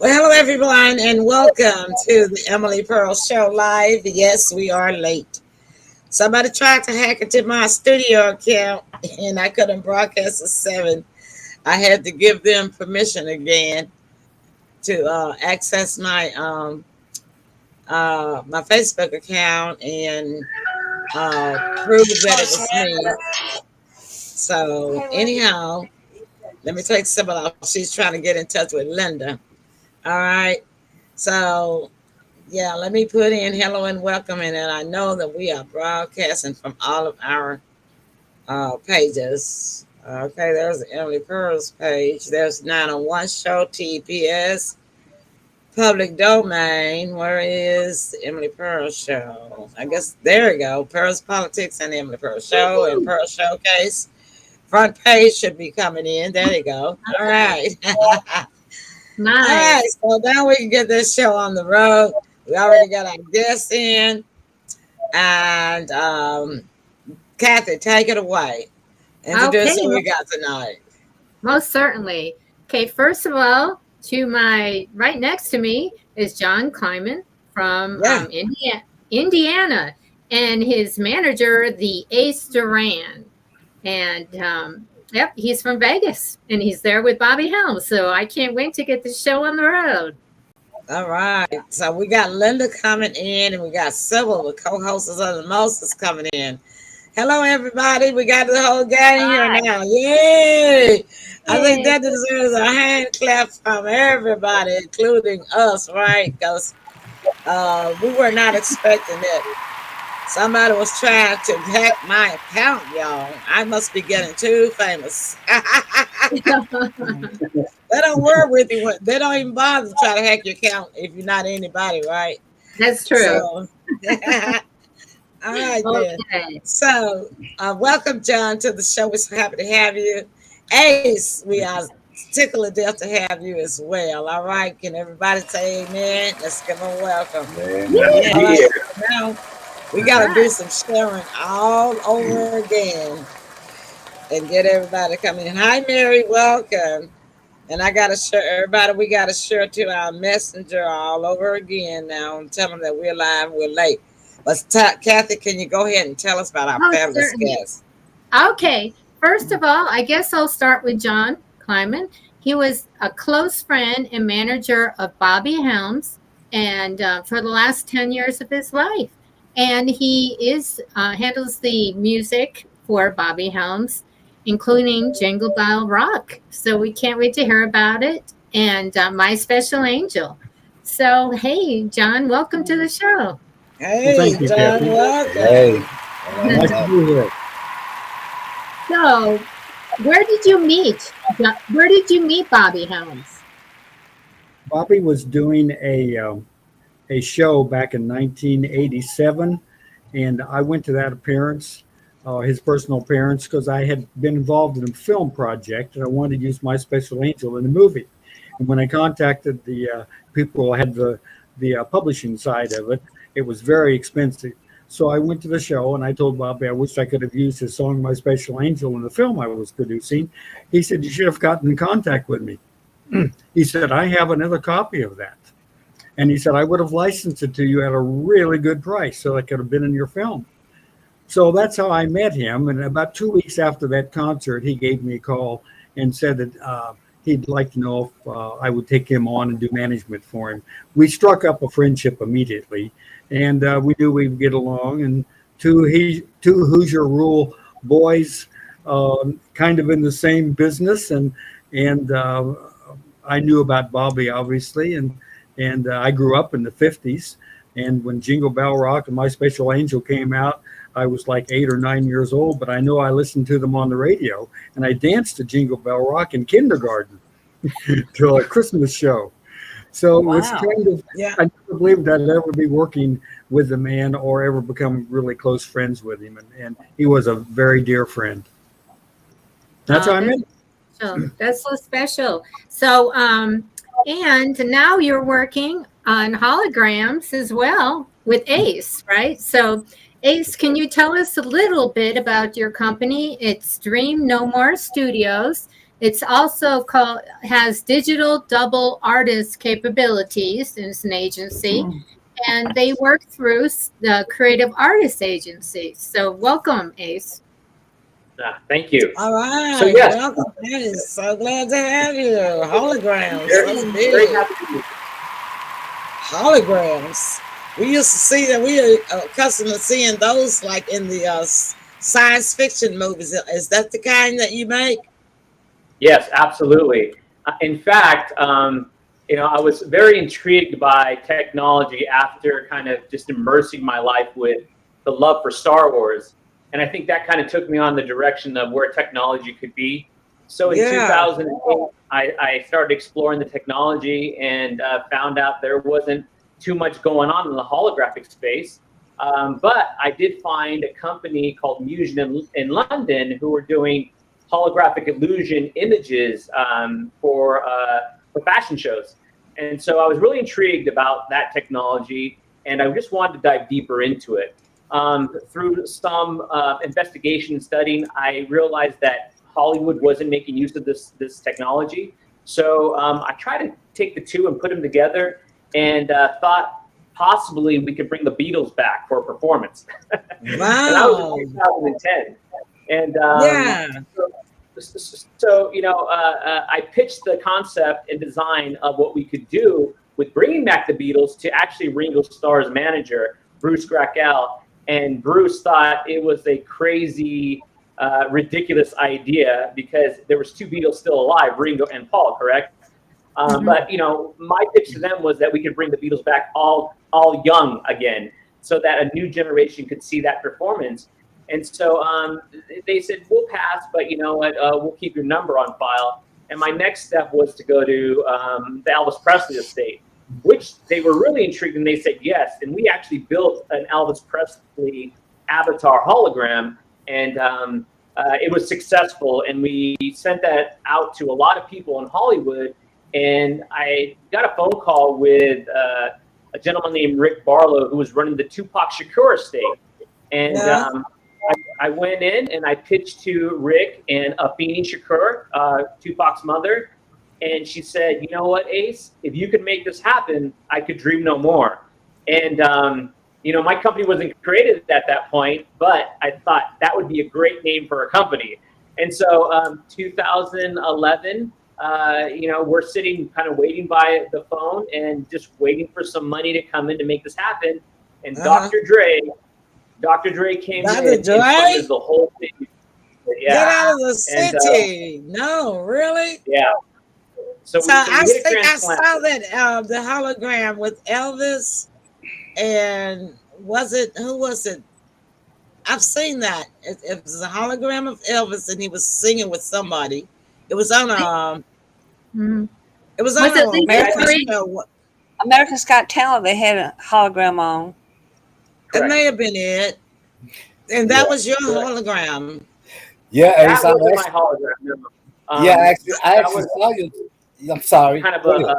Well, hello everyone, and welcome to the Emily Pearl Show live. Yes, we are late. Somebody tried to hack into my studio account, and I couldn't broadcast at 7. I had to give them permission again to access my Facebook account and prove that it was me. So anyhow, let me take Sybil off. She's trying to get in touch with Linda. All right. So yeah, let me put in hello and welcome, and then I know that we are broadcasting from all of our pages. Okay, there's Emily Pearl's page. There's 901 Show, TPS, Public Domain. Where is the Emily Pearl Show? I guess there we go. Pearl's Politics and the Emily Pearl Show and Pearl Showcase. Front page should be coming in. There you go. All right. Nice. All right, so now we can get this show on the road. We already got our guests in. And Kathy, take it away. Introduce who we got tonight. Most certainly. Okay, first of all, to my right next to me is John KLEIMAN from Indiana, and his manager, the Ace DURAN. And yep, he's from Vegas, and he's there with Bobby Helms. So I can't wait to get the show on the road. All right. So we got Linda coming in, and we got several of the co-hosts of the Moses coming in. Hello, everybody. We got the whole gang here now. Yay! I think that deserves a hand clap from everybody, including us, right? Because we were not expecting it. Somebody was trying to hack my account, y'all. I must be getting too famous. They don't work with you. They don't even bother to try to hack your account if you're not anybody, right? That's true. So, all right, then. Okay. So, welcome, John, to the show. We're so happy to have you. Ace, we are tickled to death to have you as well. All right. Can everybody say amen? Let's give them a welcome. Yeah. Now, we got to do some sharing all over again and get everybody coming in. Hi, Mary. Welcome. And I got to share everybody. We got to share to our messenger all over again now and tell them that we're live. We're late. But Kathy, can you go ahead and tell us about our fabulous guests? Okay. First of all, I guess I'll start with John KLEIMAN. He was a close friend and manager of Bobby Helms, and for the last 10 years of his life. And he handles the music for Bobby Helms, including Jingle Bell Rock. So we can't wait to hear about it. And My Special Angel. So, hey, John, welcome to the show. Hey, well, thank you, John, Kathy. welcome. Hey, nice to be here. So, where did you meet? Where did you meet Bobby Helms? Bobby was doing a show back in 1987, and I went to that appearance, his personal appearance, because I had been involved in a film project and I wanted to use My Special Angel in the movie. And when I contacted the people who had the publishing side of it, it was very expensive. So I went to the show and I told Bobby I wish I could have used his song My Special Angel in the film I was producing. He said, you should have gotten in contact with me. He said, I have another copy of that. And he said, I would have licensed it to you at a really good price so it could have been in your film. So that's how I met him. And about 2 weeks after that concert, he gave me a call and said that he'd like to know if I would take him on and do management for him. We struck up a friendship immediately, and we knew we'd get along. And two Hoosier Rule boys kind of in the same business. And I knew about Bobby, obviously, and I grew up in the 50s. And when Jingle Bell Rock and My Special Angel came out, I was like 8 or 9 years old, but I know I listened to them on the radio. And I danced to Jingle Bell Rock in kindergarten to a Christmas show. So it was kind of, I never believed I'd ever be working with the man or ever become really close friends with him. And he was a very dear friend. That's how I met him. That's so special. So, and now you're working on holograms as well with Ace, right? So Ace, can you tell us a little bit about your company? It's Dream No More Studios. It's also has digital double artist capabilities, and it's an agency. And they work through the creative artist agency. So welcome, Ace. Thank you. All right. So, yes. Welcome. So glad to have you. Holograms. Very, very happy to be here. Holograms. We used to see that. We are accustomed to seeing those like in the science fiction movies. Is that the kind that you make? Yes, absolutely. In fact, I was very intrigued by technology after kind of just immersing my life with the love for Star Wars. And I think that kind of took me on the direction of where technology could be. So in 2008, I started exploring the technology and found out there wasn't too much going on in the holographic space. But I did find a company called Musion in London who were doing holographic illusion images for fashion shows. And so I was really intrigued about that technology, and I just wanted to dive deeper into it. Through some investigation and studying, I realized that Hollywood wasn't making use of this technology. So I tried to take the two and put them together, and thought possibly we could bring the Beatles back for a performance. Wow. And that was in 2010. And So, I pitched the concept and design of what we could do with bringing back the Beatles to actually Ringo Starr's manager, Bruce Grackel. And Bruce thought it was a crazy, ridiculous idea because there was two Beatles still alive, Ringo and Paul, correct? But, my pitch to them was that we could bring the Beatles back all young again so that a new generation could see that performance. And so they said, we'll pass, but you know what, we'll keep your number on file. And my next step was to go to the Elvis Presley estate, which they were really intrigued, and they said yes. And we actually built an Elvis Presley avatar hologram, and it was successful. And we sent that out to a lot of people in Hollywood. And I got a phone call with a gentleman named Rick Barlow, who was running the Tupac Shakur estate. And I went in and I pitched to Rick and Afeni Shakur, Tupac's mother. And she said, you know what, Ace, if you could make this happen, I could dream no more. And, my company wasn't created at that point, but I thought that would be a great name for a company. And so 2011, we're sitting kind of waiting by the phone and just waiting for some money to come in to make this happen. And Dr. Dre came in and funded the whole thing. Yeah. Get out of the city. No, really? Yeah. So I think I saw that the hologram with Elvis, and who was it? I've seen that. It was a hologram of Elvis, and he was singing with somebody. It was on It was on America's Got Talent. They had a hologram on. It may have been it, and that was your hologram. Yeah, that wasn't my hologram. I actually saw you. I'm sorry. Kind of a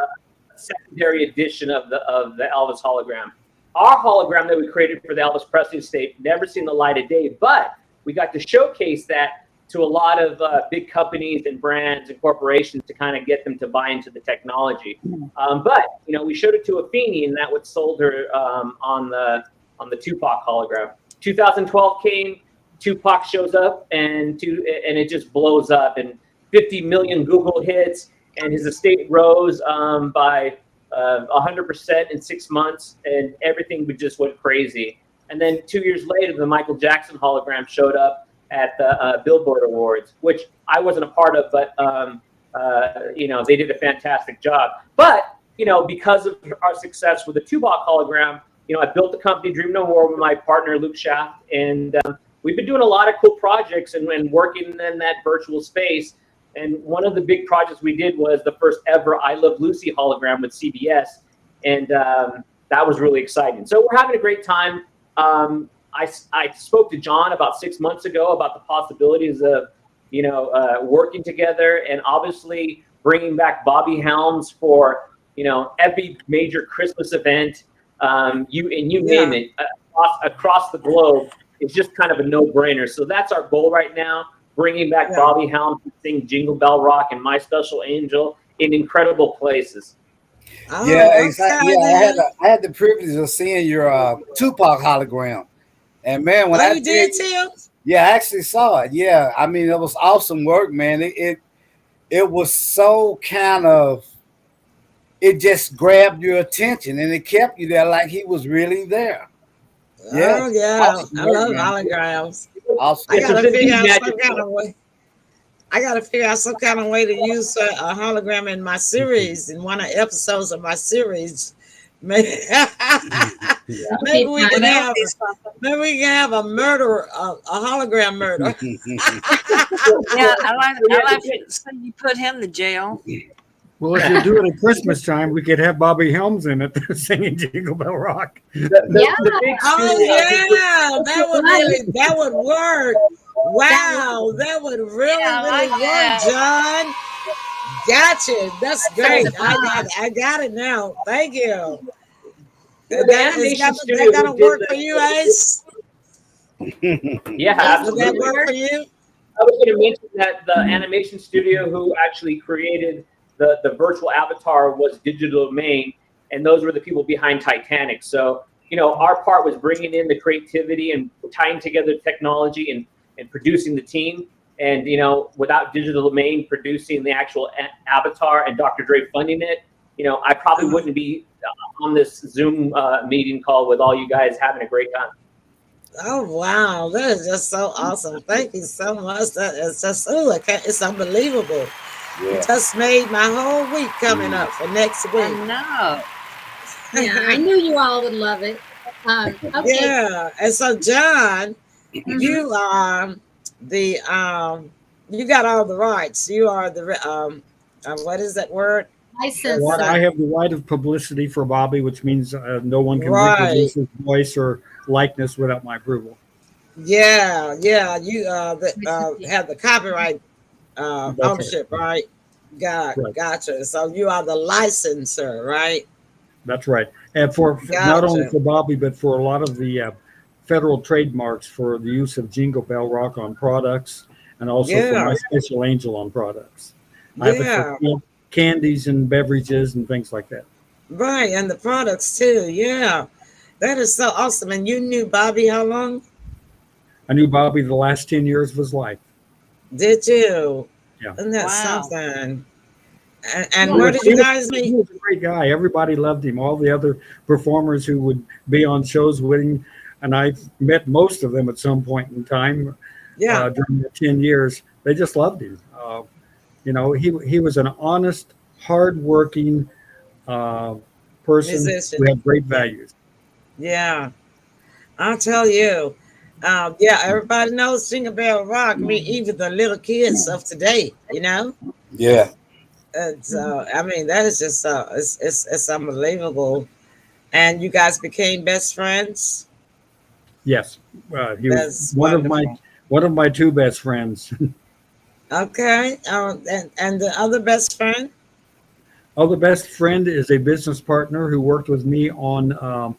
secondary edition of the Elvis hologram. Our hologram that we created for the Elvis Presley estate never seen the light of day, but we got to showcase that to a lot of big companies and brands and corporations to kind of get them to buy into the technology. But we showed it to Afeni, and that what sold her on the Tupac hologram. 2012 came, Tupac shows up, and it just blows up, and 50 million Google hits, and his estate rose by 100% in 6 months, and everything just went crazy. And then 2 years later, the Michael Jackson hologram showed up at the Billboard Awards, which I wasn't a part of, but they did a fantastic job. But because of our success with the Tupac hologram, I built the company Dream No More with my partner Luke Shaft, and we've been doing a lot of cool projects and working in that virtual space. And one of the big projects we did was the first ever I Love Lucy hologram with CBS, and that was really exciting. So we're having a great time. I spoke to John about 6 months ago about the possibilities of working together, and obviously bringing back Bobby Helms for every major Christmas event. You name it across the globe. It's just kind of a no-brainer. So that's our goal right now. bringing back Yeah. Bobby Helms to sing Jingle Bell Rock and My Special Angel in incredible places. Oh, Yeah, exactly. okay, Yeah, then. I had the privilege of seeing your Tupac hologram, and man, when Oh, I you did, did too? yeah, I actually saw it. Yeah, I mean, it was awesome work, man. It was so kind of, it just grabbed your attention and it kept you there like he was really there. Yeah, Oh, yeah. awesome I work, love man. holograms. Awesome I Yes, work. gotta there's figure indeed out some magic. kind of way. I gotta figure out some kind of way to use a hologram in my series, in one of the episodes of my series. Maybe, maybe we Well, can that would have be something. maybe we can have a murder, a hologram murder. Yeah, I Yeah, like to see you put him to jail. Well, if you do it at Christmas time, we could have Bobby Helms in it singing Jingle Bell Rock. Yeah. The big Oh studio, yeah, that would work. Wow, that would really Yeah, I like work, that. John. Gotcha. That's great. the box. I got it now. Thank you. the animation That studio gonna who did work for you, Ace? yeah, Would that absolutely. work for you? I was going to mention that the animation studio who actually created the virtual avatar was Digital Domain, and those were the people behind Titanic. So, our part was bringing in the creativity and tying together technology and producing the team. And, without Digital Domain producing the actual avatar and Dr. Dre funding it, I probably wouldn't be on this Zoom meeting call with all you guys having a great time. Oh wow, that is just so awesome. Thank you so much. That is just it's unbelievable. You Yeah. just made my whole week coming up for next I week. know. Yeah, I knew you all would love it. Okay. Yeah. And so John, Mhm. you are the you got all the rights. You are the what is that word? License. Well, I have the right of publicity for Bobby, which means no one can reproduce his voice or likeness without my approval. Yeah, yeah. You have the copyright That's ownership, right? Right. Gotcha. So you are the licensor, right? That's right. And for not only for Bobby, but for a lot of the federal trademarks for the use of Jingle Bell Rock on products, and also for Yeah. My Special Angel on products. I have Yeah. it for candies and beverages and things like that. Right, and the products too. Yeah. That is so awesome. And you knew Bobby how long? I knew Bobby the last 10 years of his life. Did you? Yeah. Isn't that Wow. something? And He where was- did you he was- guys He meet? was a great guy. Everybody loved him. All the other performers who would be on shows with him, and I've met most of them at some point in time Yeah. during the 10 years. They just loved him. He was an honest, hardworking person Musician. who had great values. Yeah. I'll tell you. Yeah, everybody knows Jingle Bell Rock. I mean, even the little kids of today, Yeah. And I mean, that is just it's unbelievable. And you guys became best friends. Yes, he was That's one of my two best friends. Okay. And the other best friend. Other best friend is a business partner who worked with me on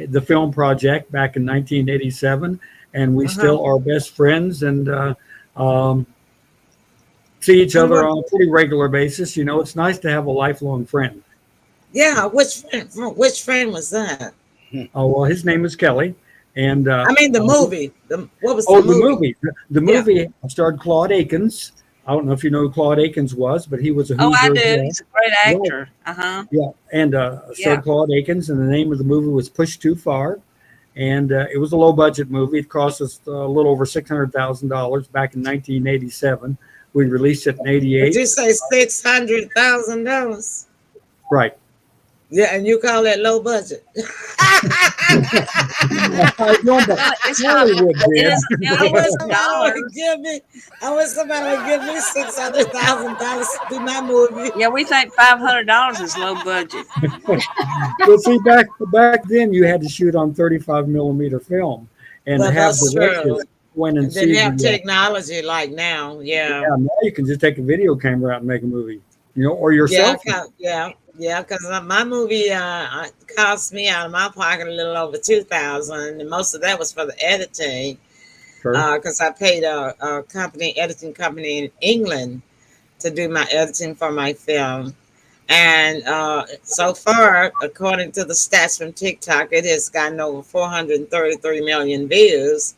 the film project back in 1987, and we still are best friends and see each other on a pretty regular basis. It's nice to have a lifelong friend. Yeah. Which friend was that? Oh, well, his name is Kelly. And I mean, the movie. What was the the movie? movie. The movie starred Claude Akins. I don't know if you know who Claude Akins was, but he was a Oh, I Hoosier do. as well. He's a great actor. Uh-huh. Yeah, and starred Claude Akins, and the name of the movie was Push Too Far, and it was a low budget movie. It cost us a little over $600,000 back in 1987. We released it in '88. Did you say $600,000? Right. Yeah, and you call that low budget? It's Hollywood it did. is millions of dollars. I wish somebody would give me $600,000 to do my movie. Yeah, we think $500 is low budget. But see, back then you had to shoot on 35 millimeter film, and Well, have that's directors true. went and And didn't see have the, technology like now. Yeah. yeah, now you can just take a video camera out and make a movie, or yourself. Yeah, because my movie cost me out of my pocket a little over $2,000, and most of that was for the editing. Sure. because I paid a editing company in England to do my editing for my film. And so far, according to the stats from TikTok, it has gotten over 433 million views.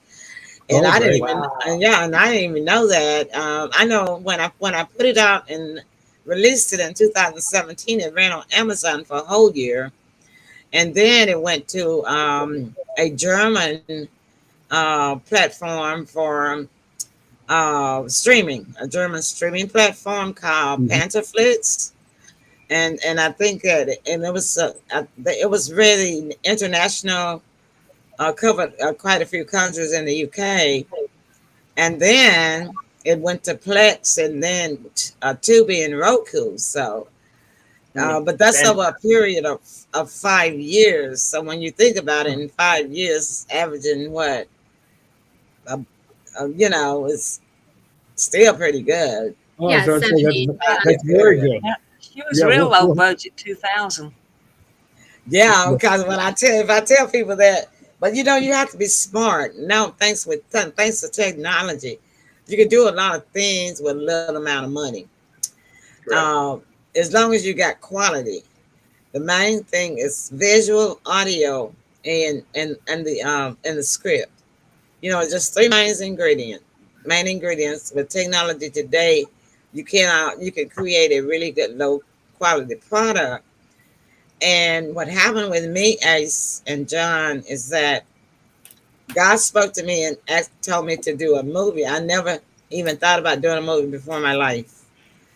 And Oh, I didn't great. even, Wow. and I didn't even know that. I know when I put it out and released it in 2017, it ran on Amazon for a whole year, and then it went to a German platform for streaming, a German streaming platform called Mhm. Pantherflix, and I think that it was really international, covered quite a few countries in the UK, and then it went to Plex, and then Tubi and Roku. So, but that's over a period of 5 years. So when you think about it, in 5 years, it's averaging what, uh, it's still pretty good. Oh, I Yeah, was going to say 75. that's very Period. good. Yeah. She was Yeah, real low we'll budget, 2000. Yeah, because if I tell people that, but you have to be smart. Now, thanks to technology, you can do a lot of things with little amount of money. Correct. Um, as long as you got quality. The main thing is visual, audio, and the script. Just three main ingredients. With technology today, you can create a really good low quality product. And what happened with me, Ace and John, is that God spoke to me and told me to do a movie. I never even thought about doing a movie before in my life.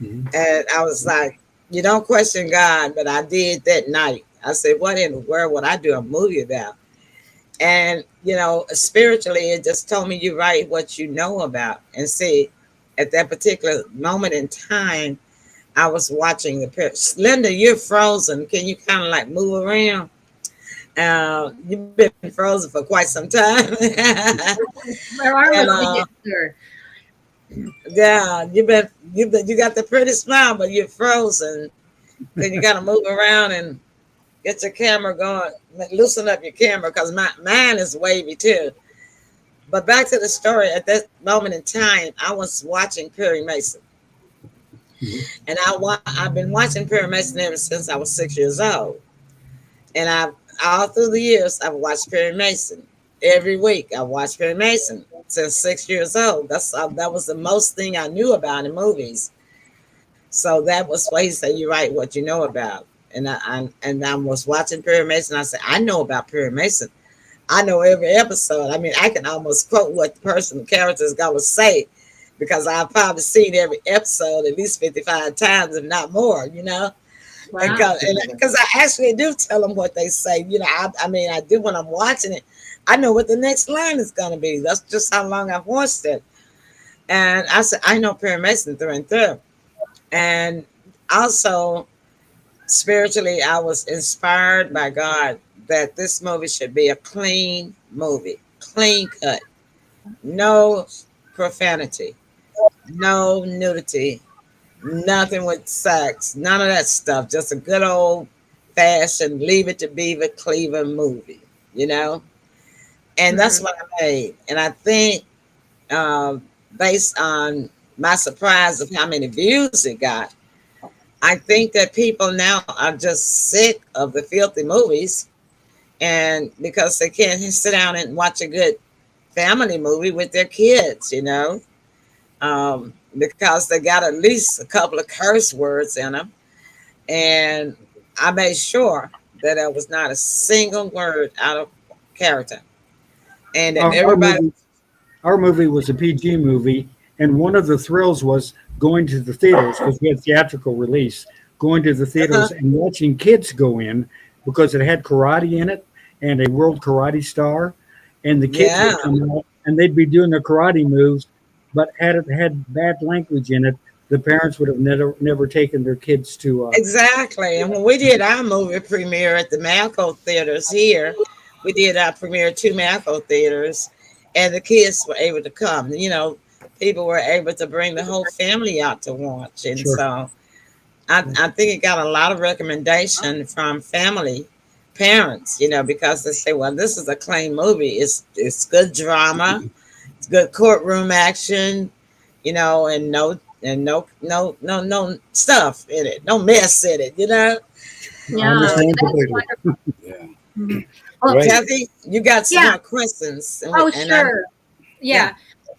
Mhm. And I was like, you don't question God, but I did that night. I said, what in the world would I do a movie about? And, spiritually, it just told me you write what you know about. And see, at that particular moment in time, I was watching the picture. Linda, you're frozen. Can you kind of like move around? You've been frozen for quite some time. Where are And we, sir? yeah, you got the pretty smile, but you're frozen. Then you got to move around and get your camera going. Loosen up your camera because mine is wavy too. But back to the story. At that moment in time, I was watching Perry Mason, Mhm. and I've been watching Perry Mason ever since I was 6 years old. And all through the years I've watched Perry Mason every week. I watched Perry Mason since 6 years old. That was the most thing I knew about in movies. So that was why he said, "You write what you know about." And I was watching Perry Mason. I said, "I know about Perry Mason. I know every episode. I mean, I can almost quote what the character is gonna say because I've probably seen every episode at least 55 times, if not more. Wow. Because I actually do tell them what they say. I mean, I do when I'm watching it. I know what the next line is gonna be. That's just how long I've watched it. And I said, I know Perry Mason through and through. And also, spiritually, I was inspired by God that this movie should be a clean movie, clean cut, no profanity, no nudity, nothing with sex, none of that stuff. Just a good old fashioned Leave It to Beaver Cleaver movie, you know? And that's Mhm. what I made. And I think, uh, based on my surprise of how many views it got, I think that people now are just sick of the filthy movies, and because they can't sit down and watch a good family movie with their kids, because they got at least a couple of curse words in them. And I made sure that there was not a single word out of character, and that Our, our everybody. movie, our movie was a PG movie, and one of the thrills was going to the theaters because we had theatrical release. Going to the Uh-huh, theaters and watching kids go in because it had karate in it and a world karate star, and the kids yeah, would come out and they'd be doing their karate moves, but had it had bad language in it, the parents would have never taken their kids to. exactly. And when we did our movie premiere at the Malco theaters here, we did our premiere at two Malco theaters, and the kids were able to come. People were able to bring the whole family out to watch, and Sure. so I think it got a lot of recommendation from family parents. Because they say, "Well, this is a clean movie. It's good drama. good courtroom action, and no stuff in it, no mess in it, I understand that's completely. wonderful. Yeah. Mhm. Well, Great. Kathy, you got some Yeah. more questions. oh, And sure. Yeah. yeah.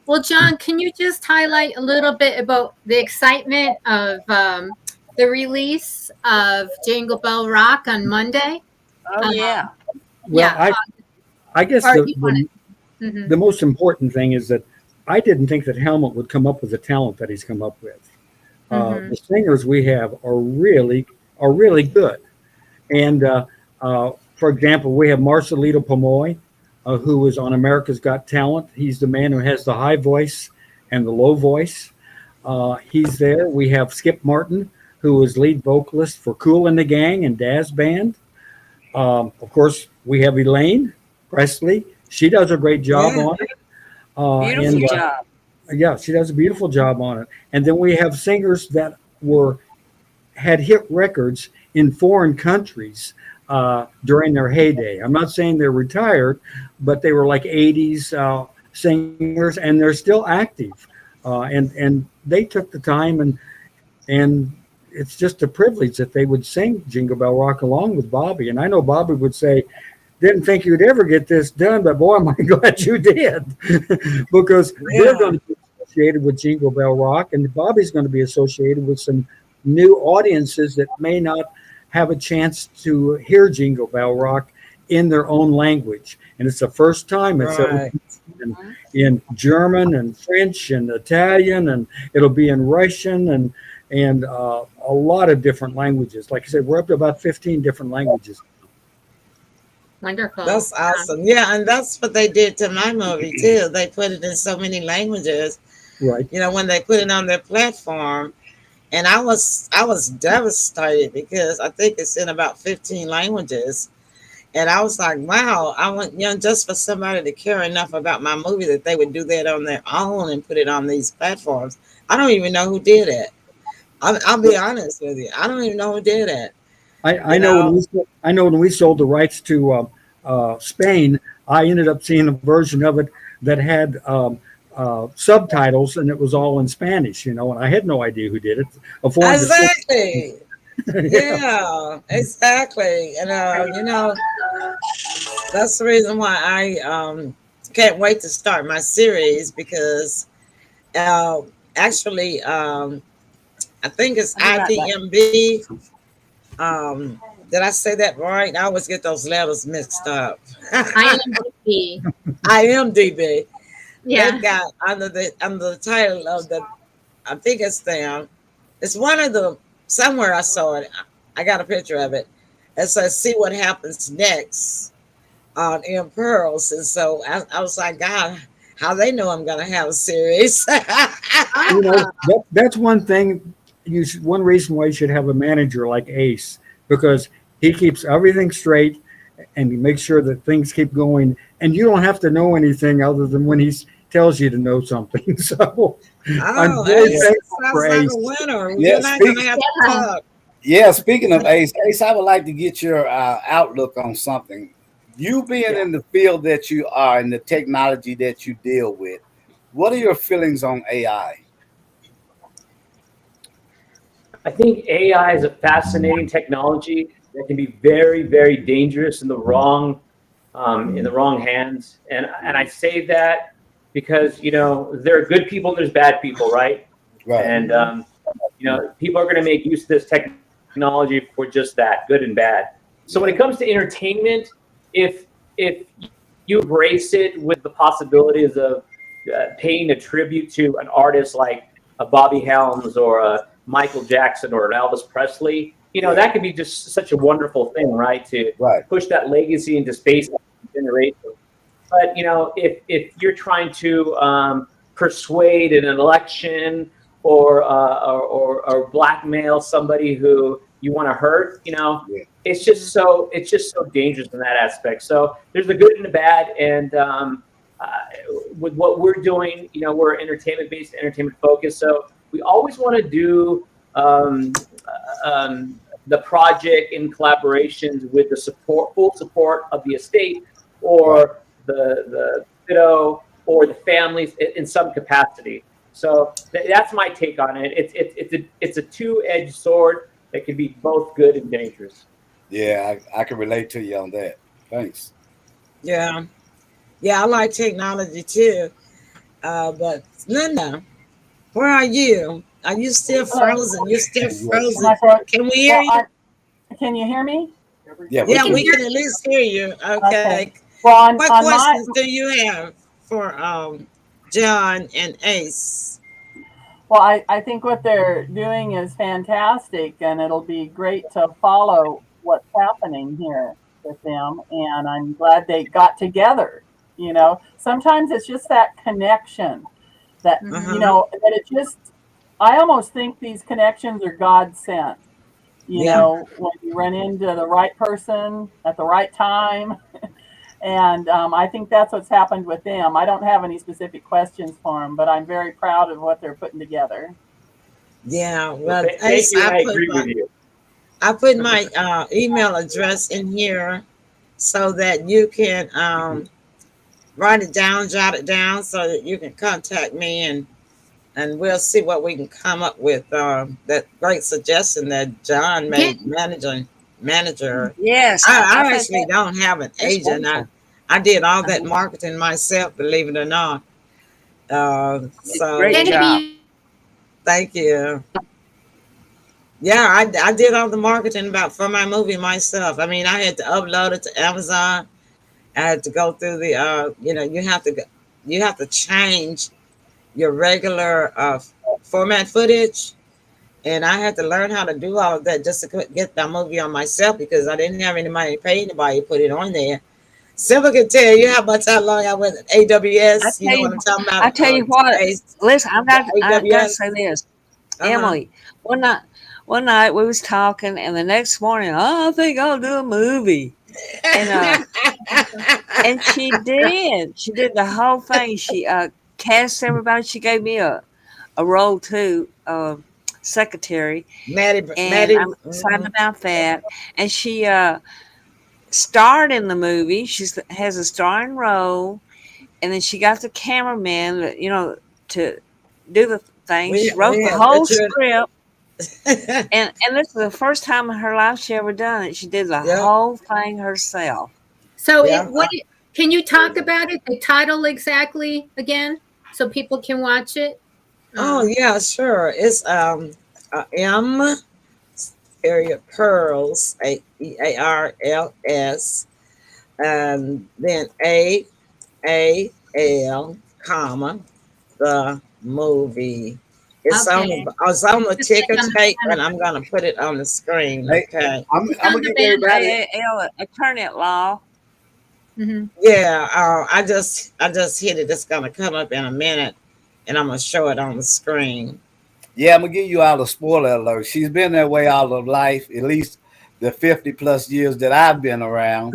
Well, John, can you just highlight a little bit about the excitement of the release of Jingle Bell Rock on Monday? Oh, yeah. Well, Yeah. I guess Or the, you the want it? the most important thing is that I didn't think that Helmut would come up with the talent that he's come up with. Mm-hmm. The singers we have are really good. And for example, we have Marcelito Pomoy, who was on America's Got Talent. He's the man who has the high voice and the low voice. He's there. We have Skip Martin, who is lead vocalist for Kool and the Gang and Daz Band. Of course, we have Elaine Presley. She does a great job Yeah. on it. Beautiful And job. yeah, she does a beautiful job on it. And then we have singers that had hit records in foreign countries during their heyday. I'm not saying they're retired, but they were like 80s singers, and they're still active. And they took the time, and it's just a privilege that they would sing Jingle Bell Rock along with Bobby. And I know Bobby would say, didn't think you'd ever get this done, but boy, am I glad you did. Because they're Yeah. going to be associated with Jingle Bell Rock, and Bobby's going to be associated with some new audiences that may not have a chance to hear Jingle Bell Rock in their own language. And it's the first time it's Right. in German and French and Italian, and it'll be in Russian and a lot of different languages. Like I said, we're up to about 15 different languages. Wonderful. That's awesome. Yeah, and that's what they did to my movie too. They put it in so many languages, Right. when they put it on their platform. And I was devastated because I think it's in about 15 languages. And I was like, wow, I want, just for somebody to care enough about my movie that they would do that on their own and put it on these platforms. I don't even know who did it. I'll be honest with you. I don't even know who did it. I know when we sold the rights to Spain, I ended up seeing a version of it that had subtitles, and it was all in Spanish, and I had no idea who did it. Exactly. Yeah, exactly. And that's the reason why I can't wait to start my series, because actually I think it's IDMB. Did I say that right? I always get those letters mixed up. IMDb. IMDB. Yeah. They've got under the title of I think it's them. It's one of the, somewhere I saw it. I got a picture of it. It says, "See what happens next" on In Pearls. And so I was like, God, how they know I'm going to have a series. That's one thing. One reason why you should have a manager like Ace, because he keeps everything straight and he makes sure that things keep going, and you don't have to know anything other than when he tells you to know something. So I'm very Ace thankful sounds for like Ace. a winner. Yeah, You're not going to have to talk. Yeah, speaking of Ace, I would like to get your outlook on something. You being in the field that you are and the technology that you deal with, what are your feelings on AI? I think AI is a fascinating technology that can be very, very dangerous in the wrong hands. And I say that because there are good people and there's bad people, right? Right. And people are going to make use of this technology for just that, good and bad. So when it comes to entertainment, if you embrace it with the possibilities of paying a tribute to an artist like a Bobby Helms or a Michael Jackson or an Elvis Presley, that could be just such a wonderful thing, right? To push that legacy into space generation. But if you're trying to persuade in an election or blackmail somebody who you want to hurt, it's just so dangerous in that aspect. So there's the good and the bad, and with what we're doing, we're entertainment-based, entertainment-focused. So we always want to do the project in collaborations with the full support of the estate or the widow or the families in some capacity. So that's my take on it. It's a two-edged sword that can be both good and dangerous. Yeah, I can relate to you on that. Thanks. Yeah. Yeah, I like technology too. But Linda, where are you? Are you still frozen? You're still Yes. frozen. Can we hear you? Can you hear me? Yeah, We Yeah, can we hear can at least hear you. Okay. Okay. Well, What on my questions do you have for John and Ace? well, I think what they're doing is fantastic, and it'll be great to follow what's happening here with them. And I'm glad they got together. You know, sometimes it's just that connection that, Mhm. you Uh-huh. know, that it just, I almost think these connections are God sent. You Yeah. know, when you run into the right person at the right time. And I think that's what's happened with them. I don't have any specific questions for them, but I'm very proud of what they're putting together. Yeah. Well, Well, thank Ace, you, and I agree with you. I put my email address in here so that you can write it down, jot it down, so that you can contact me and we'll see what we can come up with. That great suggestion that John Get made, manager. Mhm. Yes, I I think actually don't have an that's agent. wonderful. I did all that Uh-huh. marketing myself, believe it or not. Great So job. Genevieve. thank you. Yeah, I did all the marketing about for my movie myself. I mean, I had to upload it to Amazon. I had to go through the you have to change your regular format footage, and I had to learn how to do all of that just to get that movie on myself because I didn't have any money to pay anybody to put it on there. Simple can tell you how long I went at I AWS. You tell know what you, I'm talking I about? tell you what. Ace, Listen, the I got to AWS. say this, Uh huh. Emily. One night, one night we was talking, and the next morning, oh, I think I'll do a movie, and and she did. She did the whole thing. She cast everybody. She gave me a role too, secretary, and Maddie. I'm excited Mhm. about that. And she starred in the movie. Has a starring role, and then she got the cameraman, to do the thing. She wrote We the have whole Richard. script, and this is the first time in her life she ever done it. She did the Yep. whole thing herself. So Yeah. can you talk Amazing. about it? The title exactly again, so people can watch it. Oh Um, yeah, sure. It's M area pearls Pearls, and then AAL comma the movie. okay. It's on the Just ticker like on the tape, and banner. I'm gonna put it on the screen. Hey, Okay. It's I'm on gonna the give banner. everybody. AAL, attorney at law. Hmm. Yeah. I just hit it. It's gonna come up in a minute, and I'm gonna show it on the screen. Yeah, I'm gonna give you all a spoiler alert. She's been that way all of life, at least the 50 plus years that I've been around.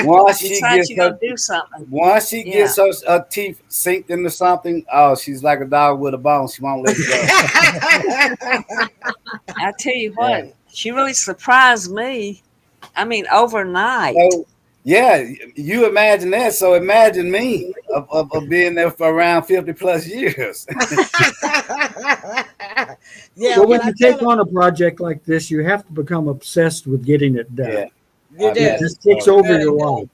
Once she Decides gets you're her gonna do something. once she Yeah. gets her teeth sinked into something, oh, she's like a dog with a bone. She won't let it go. I tell you Yeah. what, she really surprised me. I mean, overnight. So yeah, you imagine that. So imagine me of being there for around 50 plus years. Yeah, Yeah. I I mean, but I I I tell tell you, her, what, on a project like this, you have to become obsessed with getting it Yeah, done. you I It did. bet. just takes So, over Really your do. life.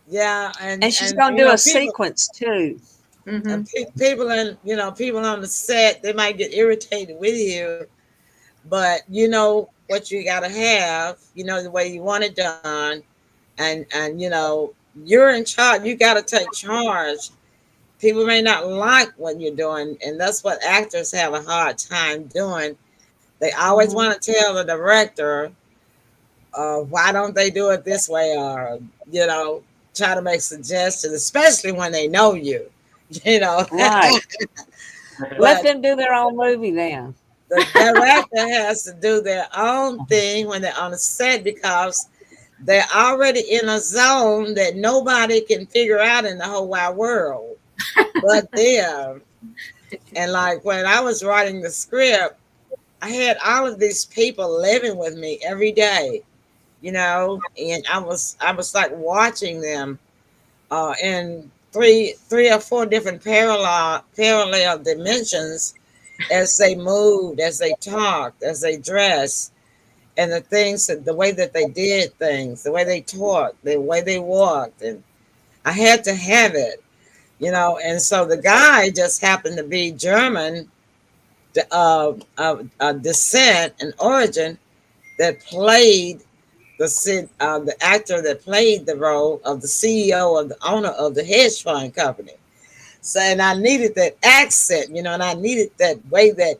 Yeah, And she's and gonna do a sequence too. Hmm. people and people on the set, they might get irritated with you, but you know what you got to have. You know the way you want it done, and you're in charge. You got to take charge. People may not like what you're doing, and that's what actors have a hard time doing. They always Hmm. want to tell the director, why don't they do it this way, or you know, try to make suggestions, especially when they know you, you know. Right. Let But them do their own movie then. the director has to do their own thing when they're on the set because they're already in a zone that nobody can figure out in the whole wide world but them. And like when I was writing the script, I had all of these people living with me every day, and I was like watching them in three or four different parallel dimensions as they moved, as they talked, as they dressed, and the things, the way that they did things, the way they talked, the way they walked, and I had to have it, you know. And so the guy just happened to be German, descent and origin, that played the actor that played the role of the CEO, of the owner of the hedge fund company. So, and I needed that accent, you know, and I needed that way that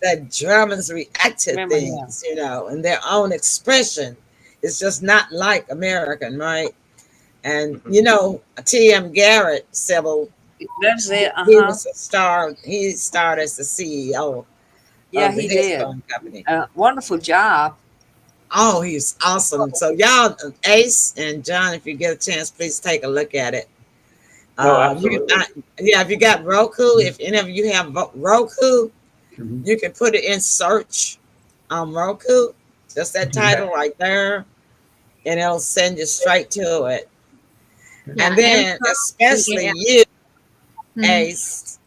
that Germans react to things, you know, and their own expression. It's just not like American, right? And you know, T.M. Garrett, Sybil, That's it. he was a star. He starred as the CEO Yeah, of the he hedge did. fund company. Wonderful job. Oh, he's awesome. So y'all, Ace and John, if you get a chance, please take a look at it. Oh, absolutely. If you got Roku, if any of you have Roku, Mhm. you can put it in search on Roku. Just that title right there, and it'll send you straight to it. Yeah, And then, especially you, Ace,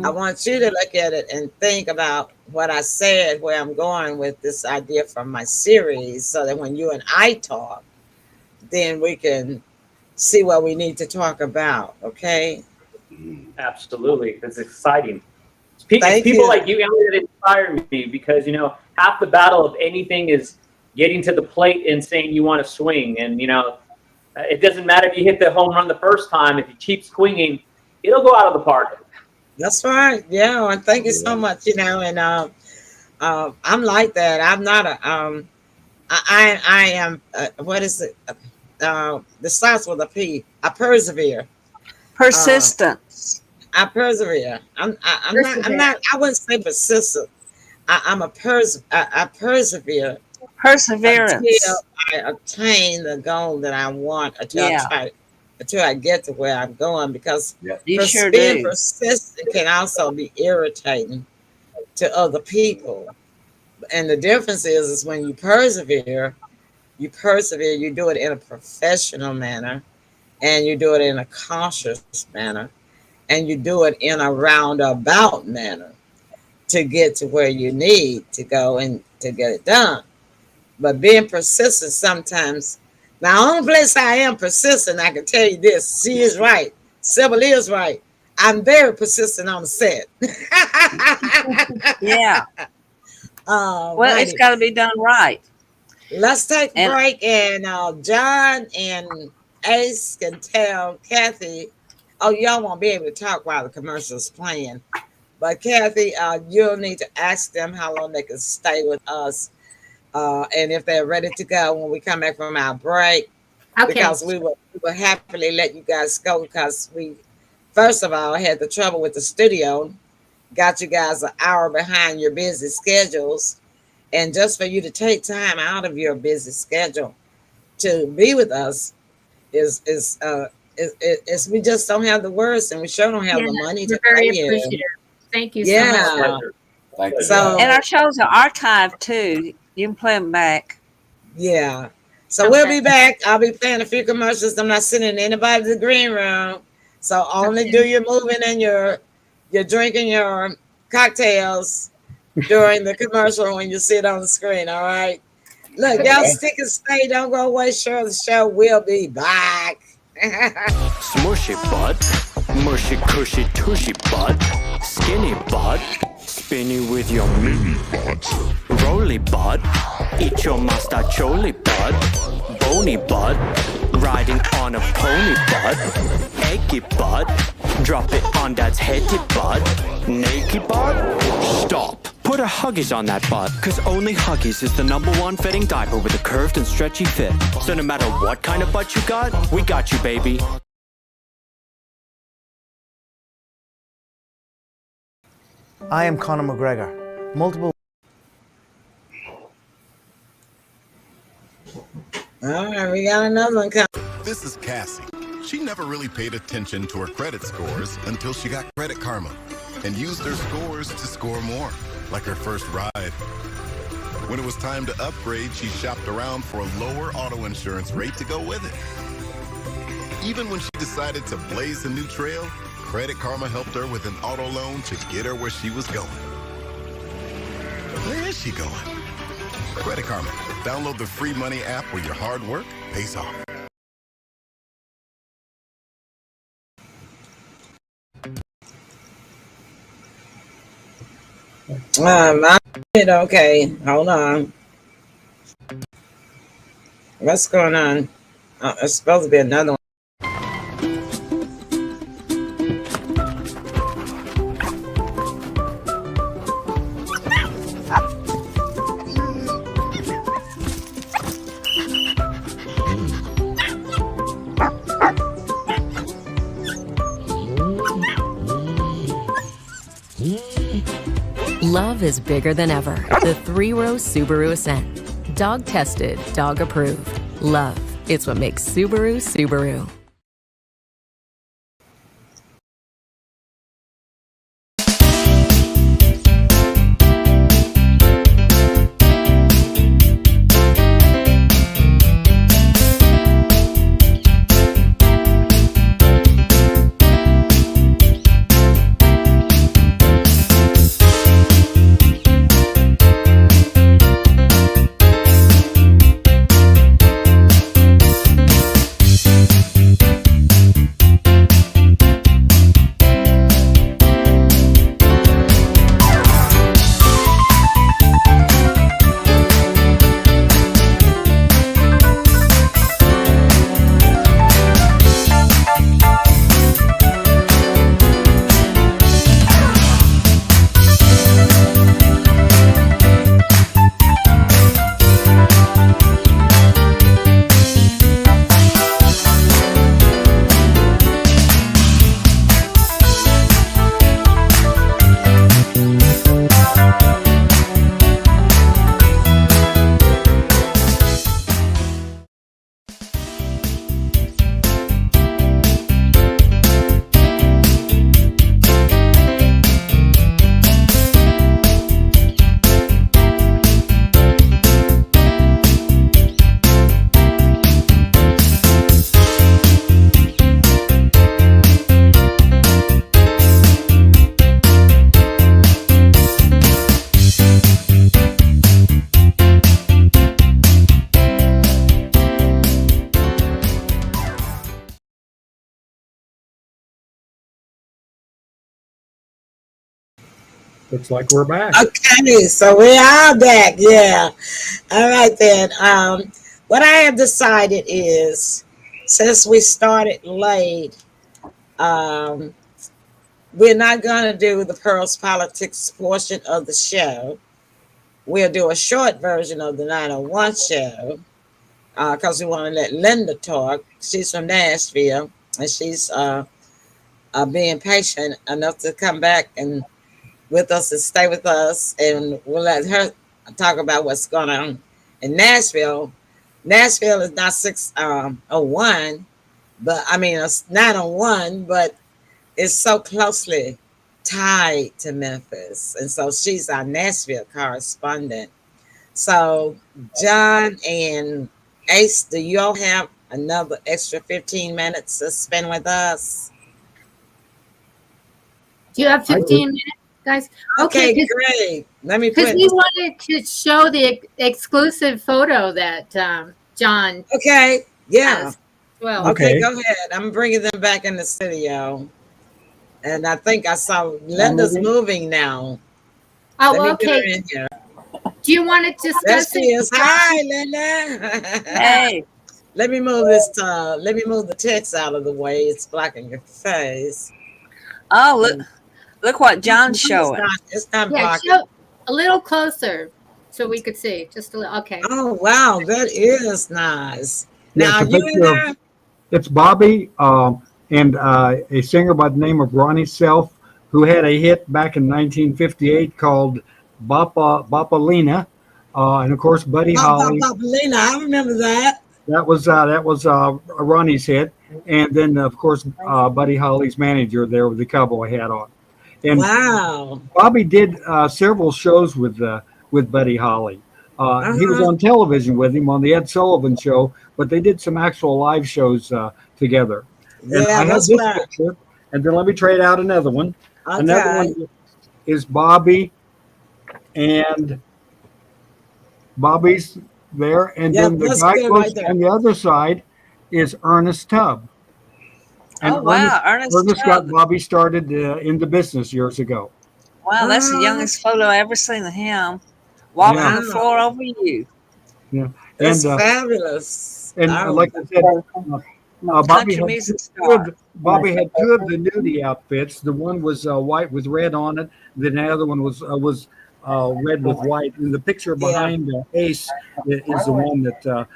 I want you to look at it and think about what I said, where I'm going with this idea from my series, so that when you and I talk, then we can see what we need to talk about. Okay. Absolutely. It's exciting. It's Thank people you. like you, Emily, that inspire me, because, you know, half the battle of anything is getting to the plate and saying you want to swing. And, you know, it doesn't matter if you hit the home run the first time. If you keep swinging, it'll go out of the park. That's right. Yeah. And thank you so much. You know, and I'm like that. I'm not a I am what is it? This starts with a P. I persevere. Persistence. I persevere. I'm not. I wouldn't say persistent. I persevere Perseverance. until I obtain the goal that I want, until I get to where I'm going. Because You sure being do. persistent can also be irritating to other people. And the difference is when you persevere, you do it in a professional manner, and you do it in a cautious manner, and you do it in a roundabout manner to get to where you need to go and to get it done. But being persistent sometimes, now, the only place I am persistent, I can tell you this, she is right. Sybil is right. I'm very persistent on the set. Yeah. Well, it's righty. got to be done right. Let's take a And- break, and John and Ace can tell Kathy. Oh, y'all won't be able to talk while the commercial's playing. But Kathy, you'll need to ask them how long they can stay with us, and if they're ready to go when we come back from our break. Okay. Because we will happily let you guys go, because we, first of all, had the trouble with the studio, got you guys an hour behind your busy schedules, and just for you to take time out of your busy schedule to be with us is we just don't have the words, and we sure don't have the money to We're very pay you. appreciative. Thank you Yeah. so much. Pleasure. Thank you. So And our shows are archived too. You can play them back. yeah. So we'll be back. I'll be playing a few commercials. I'm not sending anybody to the green room. So only do your moving and your drinking your cocktails during the commercial when you see it on the screen. All right. Look, y'all stick and stay. Don't go away. Sure, the show will be back. Smushy butt, mushy cushy tushy butt, skinny butt, spinny with your mini butt, roly butt, eat your mustacholi butt, bony butt, riding on a pony butt, achy butt, drop it on dad's heady butt, naked butt, stop. Put a Huggies on that butt, cause only Huggies is the #1 fitting diaper with a curved and stretchy fit. So no matter what kind of butt you got, we got you, baby. I am Conor McGregor. Multiple. All right, we got another one coming. This is Cassie. She never really paid attention to her credit scores until she got Credit Karma and used her scores to score more, like her first ride. When it was time to upgrade, she shopped around for a lower auto insurance rate to go with it. Even when she decided to blaze a new trail, Credit Karma helped her with an auto loan to get her where she was going. Where is she going? Credit Karma. Download the free money app where your hard work pays off. Okay, hold on. What's going on? Oh, it's supposed to be another one. Love is bigger than ever. The 3-row Subaru Ascent. Dog tested, dog approved. Love. It's what makes Subaru, Subaru. Looks like we're back. Okay, so we are back. Yeah. All right then. What I have decided is, since we started late, we're not gonna do the Pearls Politics portion of the show. We'll do a short version of the 901 show because we want to let Linda talk. She's from Nashville, and she's being patient enough to come back and with us and stay with us, and we'll let her talk about what's going on in Nashville. Nashville is not 601, but I mean it's 901, but it's so closely tied to Memphis, and so she's our Nashville correspondent. So John and Ace, do you all have another extra 15 minutes to spend with us? Do you have 15 minutes, guys? Okay, great. Let me because we wanted to show the exclusive photo that John. Okay, yeah. Has. Well, okay, go ahead. I'm bringing them back in the studio, and I think I saw Linda's moving now. Oh, okay. Do you want to discuss it? Hi, Linda. Hey. Let me move this. Let me move the text out of the way. It's blocking your face. Oh, look what John's showing. It's not yeah, blocking. show a little closer so we could see. Just a little. Okay. Oh wow, that is nice. Yeah, now you in there? It's Bobby and a singer by the name of Ronnie Self, who had a hit back in 1958 called Bopalina, and of course Buddy Holly. Bopalina, I remember that. That was Ronnie's hit, and then of course Buddy Holly's manager there with the cowboy hat on. And wow, Bobby did several shows with Buddy Holly. He was on television with him on the Ed Sullivan Show, but they did some actual live shows together. And Yeah, I have that's this right. picture, and then let me trade out another one. Another Okay. one is Bobby, and Bobby's there, and Yeah, then the that's guy good close right there. on the other side is Ernest Tubb. And Oh, wow. Ernest Ernest got Tubb. Bobby started in the business years ago. Wow, that's the Uh, youngest photo I ever seen of him. Walking Yeah, the floor wow. over you. yeah. That's And fabulous. like I said, Bobby Country had music two of star. the nudie outfits. The one was white with red on it. Then the other one was red with white. And the picture Yeah. behind Ace is the one that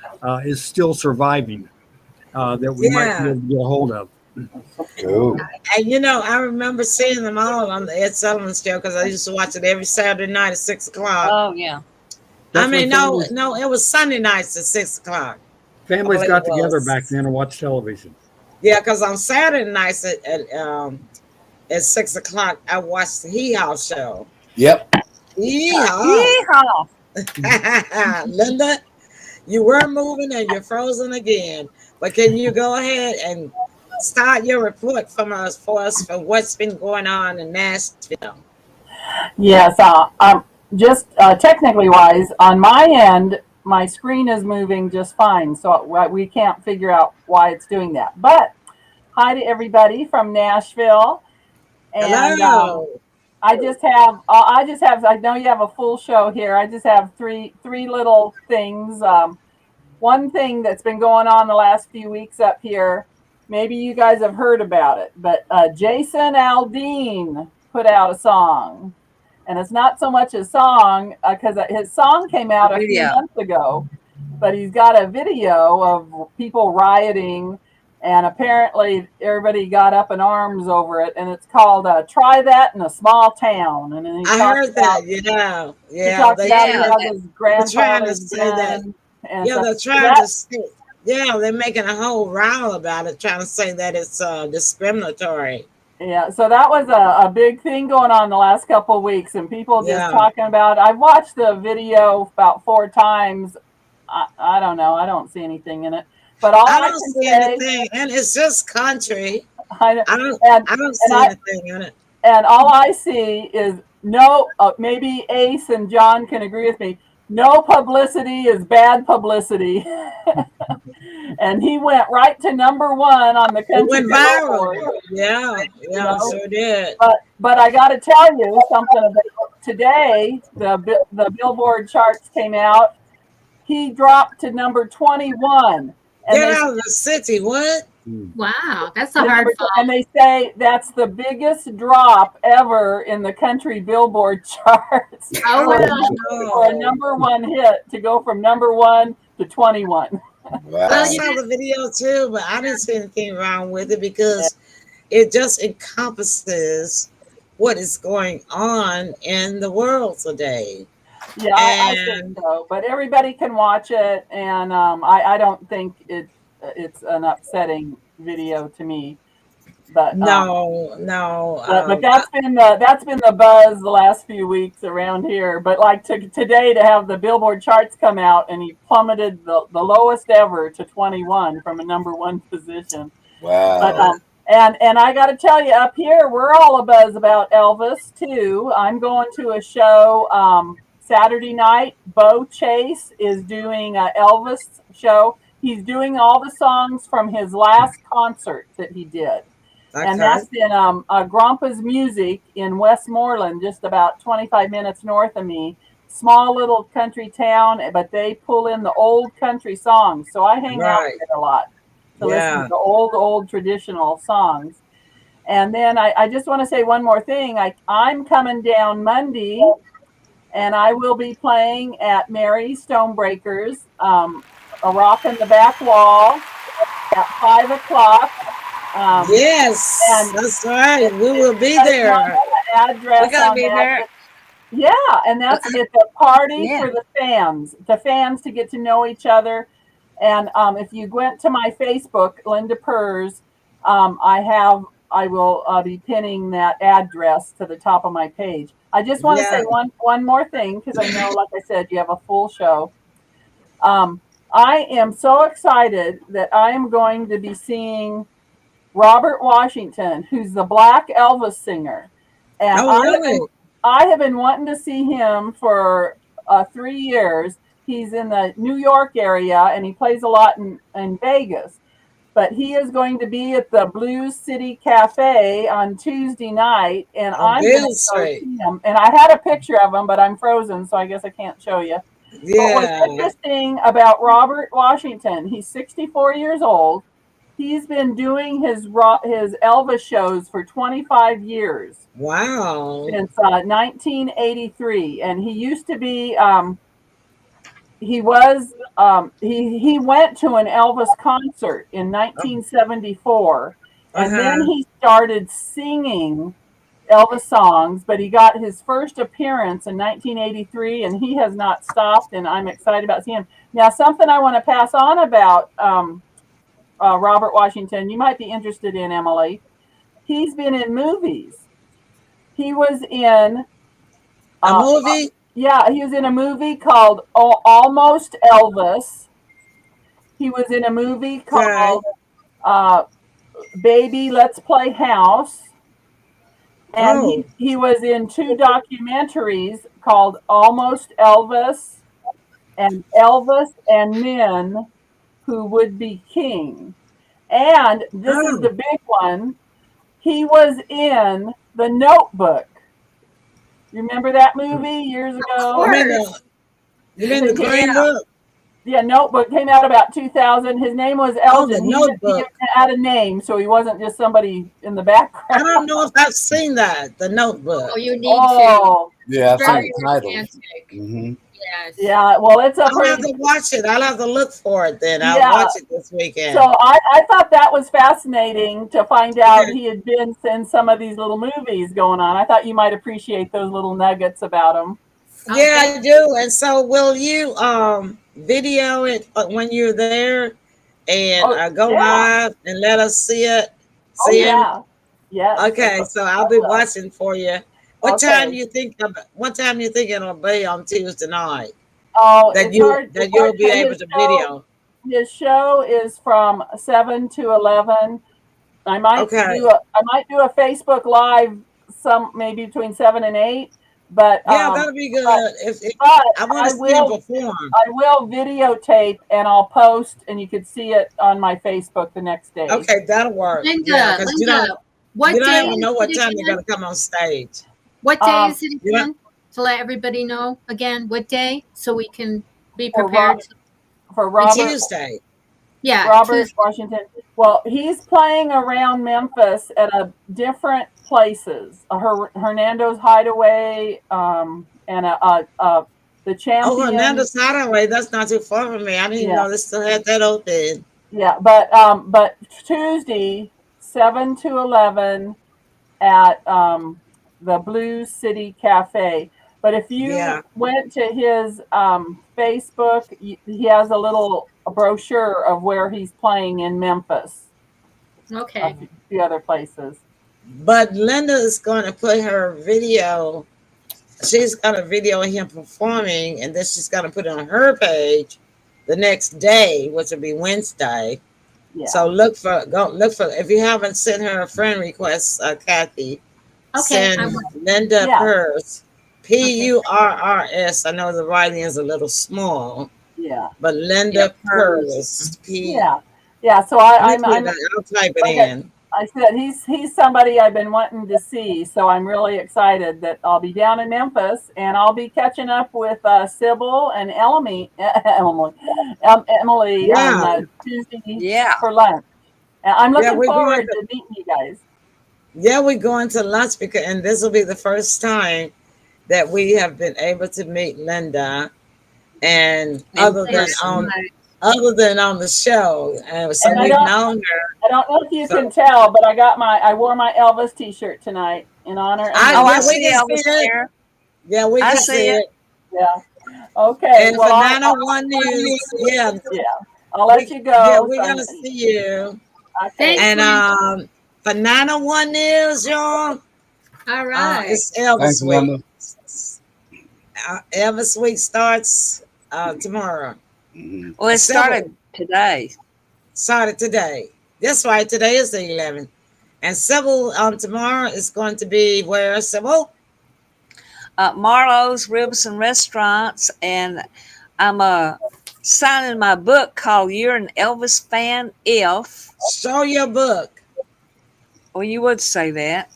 is still surviving that we might be Yeah. able to get a hold of. Cool. And I remember seeing them all on the Ed Sullivan Show because I used to watch it every Saturday night at 6 o'clock. Oh, yeah. That's when No, it was Sunday nights at 6 o'clock. I families believe it got together back was. then and watched television. Yeah, because on Saturday nights at 6 o'clock, I watched the Hee Haw Show. Yep. Yeehaw. Yeehaw. Linda, you were moving and you're frozen again. But can you go ahead and start your report for us for what's been going on in Nashville? Yes, just technically wise, on my end, my screen is moving just fine, so we can't figure out why it's doing that. But hi to everybody from Nashville, and Hello. I know you have a full show here. I just have three little things. One thing that's been going on the last few weeks up here, maybe you guys have heard about it, but Jason Aldean put out a song. And it's not so much a song because his song came The out a few video. months ago, but he's got a video of people rioting, and apparently everybody got up in arms over it. And it's called "Try That in a Small Town." And then I heard that. Yeah. he Yeah. talks about Yeah. how his They're trying to grandfather's say that. gun and Yeah, stuff. they're So trying to say. Yeah, they're making a whole row about it, trying to say that it's discriminatory. Yeah, so that was a big thing going on the last couple of weeks, and people just Yeah. talking about. I've watched the video about 4 times. I don't know. I don't see anything in it, but all I I don't can see say, anything, and it's just country. I, I don't. and I don't and see anything in it. all I see is no. Maybe Ace and John can agree with me. No publicity is bad publicity, and he went right to #1 on the It country went viral. billboard. Yeah. You Yeah. know, Sure did. but I got to tell you something about today. The Billboard charts came out. He dropped to #21, and Get they out of the city. What? Wow, that's a hard fall. and they say that's the biggest drop ever in the country Billboard charts Oh, for, well. for a #1 hit to go from #1 to 21. I Well, Wow. you saw did. the video too, but I didn't see anything wrong with it because it just encompasses what is going on in the world today. Yeah, I think And so. But everybody can watch it, and I don't think it's an upsetting video to me. But no, but that's been the buzz the last few weeks around here. But like today to have the Billboard charts come out, and he plummeted the lowest ever to 21 from a #1 position. But Wow. and I got to tell you, up here we're all abuzz about Elvis too. I'm going to a show Saturday night. Bo Chase is doing an Elvis show. He's doing all the songs from his last concert that he did. And okay. that's in Grompa's Music in Westmoreland, just about 25 minutes north of me. Small little country town, but they pull in the old country songs. So I hang out Right. there a lot to listen Yeah. to old traditional songs. And then I just want to say one more thing. I'm coming down Monday, and I will be playing at Mary Stonebreakers, a rock in the back wall at 5 o'clock. Yes, and that's right. We will be There's there. not an address We're gonna on be that, there. but yeah, and it's a party Yeah. for the fans to get to know each other. And if you went to my Facebook, Linda Purrs, I will be pinning that address to the top of my page. I just want to Yeah. say one more thing, because I know, like I said, you have a full show. I am so excited that I am going to be seeing Robert Washington, who's the Black Elvis singer. And Oh, really? I have been wanting to see him for 3 years. He's in the New York area and he plays a lot in Vegas. But he is going to be at the Blues City Cafe on Tuesday night, and On I'm going Bill to go Street. see him. And I had a picture of him, but I'm frozen, so I guess I can't show you. But what's Yeah. interesting about Robert Washington, he's 64 years old. He's been doing his Elvis shows for 25 years. Wow. Since 1983, and he used to be. He went to an Elvis concert in 1974, and then he started singing Elvis songs. But he got his first appearance in 1983, and he has not stopped. And I'm excited about seeing him. Now, something I want to pass on about Robert Washington, you might be interested in, Emily. He's been in movies. He was in a movie. Yeah, he was in a movie called Almost Elvis. He was in a movie called Baby, Let's Play House. And he was in 2 documentaries called Almost Elvis and Elvis and Men Who Would Be King. And this is the big one. He was in The Notebook. You remember that movie years ago? You mean the Green Book? Yeah, Notebook came out about 2000. His name was Elgin. The Notebook. He had a name, so he wasn't just somebody in the background. I don't know if I've seen that, The Notebook. Oh, you need to. Yeah, I've Very seen the title. romantic. Yes. Yeah, well, it's a I'll have to watch it. I'll have to look for it then. I'll watch it this weekend. So I thought that was fascinating to find out he had been in some of these little movies going on. I thought you might appreciate those little nuggets about him. Yeah, I do. And so will you video it when you're there and go live and let us see it? See him? Yeah. Okay, so I'll be watching for you. What time you think it'll be on Tuesday night? Oh, that you'll be able to video. His show is from 7 to 11. I might do a Facebook Live maybe between 7 and 8. But that'll be good. I want to see him perform. I will videotape and I'll post, and you could see it on my Facebook the next day. Okay, that'll work. Linda, you don't even know what time again? they're going to come on stage. What day is it again? To let everybody know again, what day, so we can be prepared. For Robert, Tuesday. Yeah, Robert Washington. Well, he's playing around Memphis at different places. Hernando's Hideaway, and the Champion. Oh, Hernando's Hideaway. That's not too far from me. I didn't even know they still had that open. Yeah, but Tuesday, 7 to 11 at the Blues City Cafe. But if you went to his Facebook, he has a little brochure of where he's playing in Memphis. Okay. A few other places. But Linda is going to put her video. She's going to video him performing, and then she's going to put it on her page the next day, which will be Wednesday. Yeah. So look for if you haven't sent her a friend request, Kathy. Okay. Send Linda Purrs, Purrs. I know the writing is a little small. Yeah. But Linda Purrs. Yeah. So I'll type it in. I said he's somebody I've been wanting to see, so I'm really excited that I'll be down in Memphis and I'll be catching up with Sybil and Emily on Tuesday for lunch. And I'm looking forward to meeting you guys. Yeah, we're going to lunch and this will be the first time that we have been able to meet Linda, and other than on the show, and so we've known her. I don't know if you can tell, but I wore my Elvis T-shirt tonight in honor. I see Elvis there. Yeah, we can see it. Yeah. Okay. And for 901 News, I'll let you go. Yeah, we're gonna see you. Okay. And for 901 News, y'all. All right. It's Elvis Week. Elvis Week starts tomorrow. Well, it started today. Started today. That's right. Today is the 11th. And Sybil, tomorrow is going to be where, Sybil? Marlowe's Ribs and Restaurants, and I'm signing my book called "You're an Elvis Fan If." Show your book. Well, you would say that.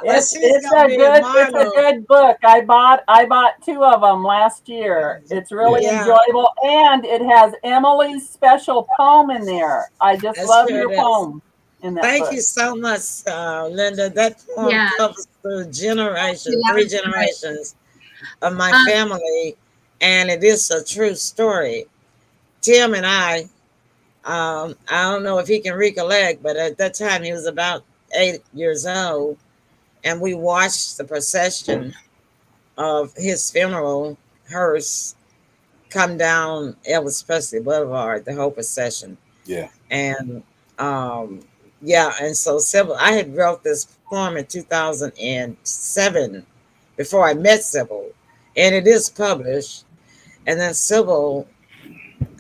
It's a good book. I bought 2 of them last year. It's really enjoyable, and it has Emily's special poem in there. I just love your poem in that Thank book. you so much, Linda. That poem covers through generations, 3 generations of my family, and it is a true story. Tim and I don't know if he can recollect, but at that time he was about 8 years old, and we watched the procession of his funeral hearse come down Elvis Presley Boulevard, the whole procession. Yeah. And and so Sybil, I had wrote this poem in 2007 before I met Sybil, and it is published. And then Sybil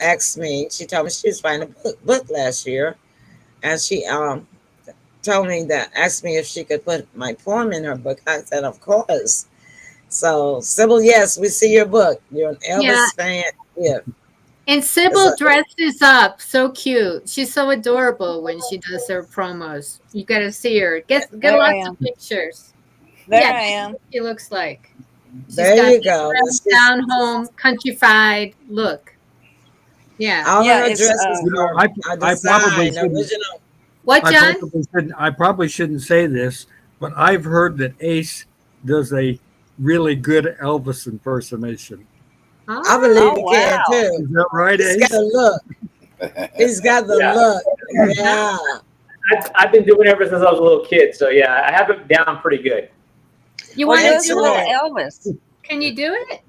asked me, she told me she was writing a book last year, and she told me that, asked me if she could put my poem in her book. I said, of course. So Sybil, yes, we see your book. You're an Elvis fan. Yeah. And Sybil dresses up so cute. She's so adorable when she does her promos. You got to see her. Get lots of pictures. There I am. She looks like. She's there you go. Down home, countrified look. Yeah. All Yeah, her dresses I probably original. What, John? I probably shouldn't say this, but I've heard that Ace does a really good Elvis impersonation. I believe he can too. Is that right, Ace? He's got a look. He's got the look. Yeah. I've been doing it ever since I was a little kid, so yeah, I have it down pretty good. You want to do little it? Elvis Can you do it?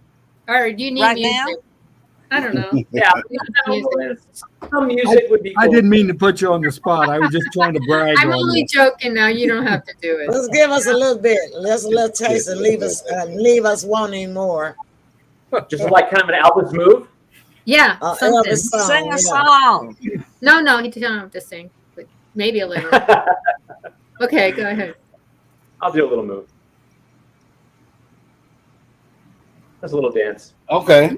Or do you need right music? now? I don't know. Yeah, some music would be cool. I didn't mean to put you on the spot. I was just trying to brag. I'm on only you. joking now. You don't have to do it. Let's give us a little bit. Let's a little taste and leave us wanting more. Just like kind of an Elvis move. Yeah, something. Elvis song, Sing a song. No, he doesn't have to sing, but maybe a little. Okay, go ahead. I'll do a little move. That's a little dance. Okay.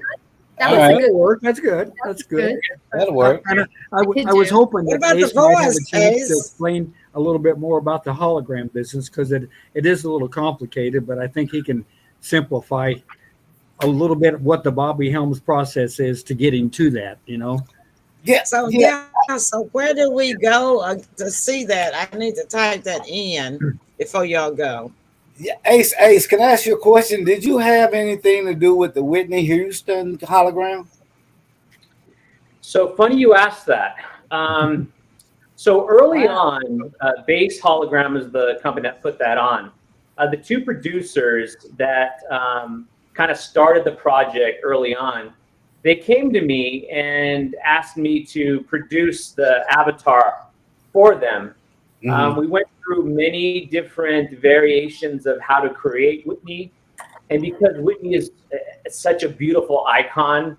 That was a good work. That's good. That's good. That'll work. I was hoping What that about the Ace might have voice, a chance to Ace? explain a little bit more about the hologram business, because it is a little complicated, but I think he can simplify a little bit what the Bobby Helms process is to getting to that, Yeah. So so where do we go to see that? I need to type that in before y'all go. Yeah, Ace, can I ask you a question? Did you have anything to do with the Whitney Houston hologram? So funny you asked that. So early on, Base Hologram is the company that put that on. The 2 producers that kind of started the project early on, they came to me and asked me to produce the avatar for them. We went through many different variations of how to create Whitney, and because Whitney is such a beautiful icon,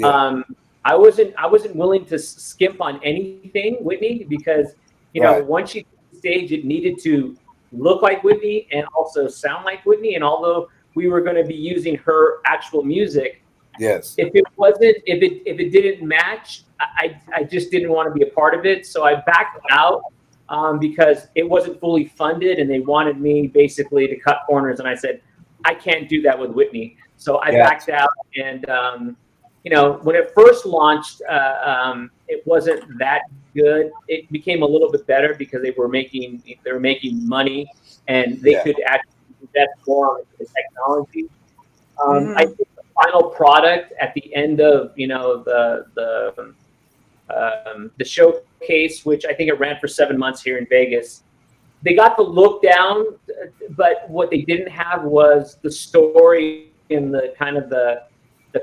I wasn't willing to skimp on anything Whitney, because once you get the stage, it needed to look like Whitney and also sound like Whitney. And although we were going to be using her actual music, yes, if it didn't match, I just didn't want to be a part of it. So I backed out. Because it wasn't fully funded and they wanted me basically to cut corners. And I said, I can't do that with Whitney. So I backed out. And, when it first launched, it wasn't that good. It became a little bit better because they were making money and they could actually invest more into the technology. I think the final product at the end of, the showcase, which I think it ran for 7 months here in Vegas. They got the look down, but what they didn't have was the story and the kind of the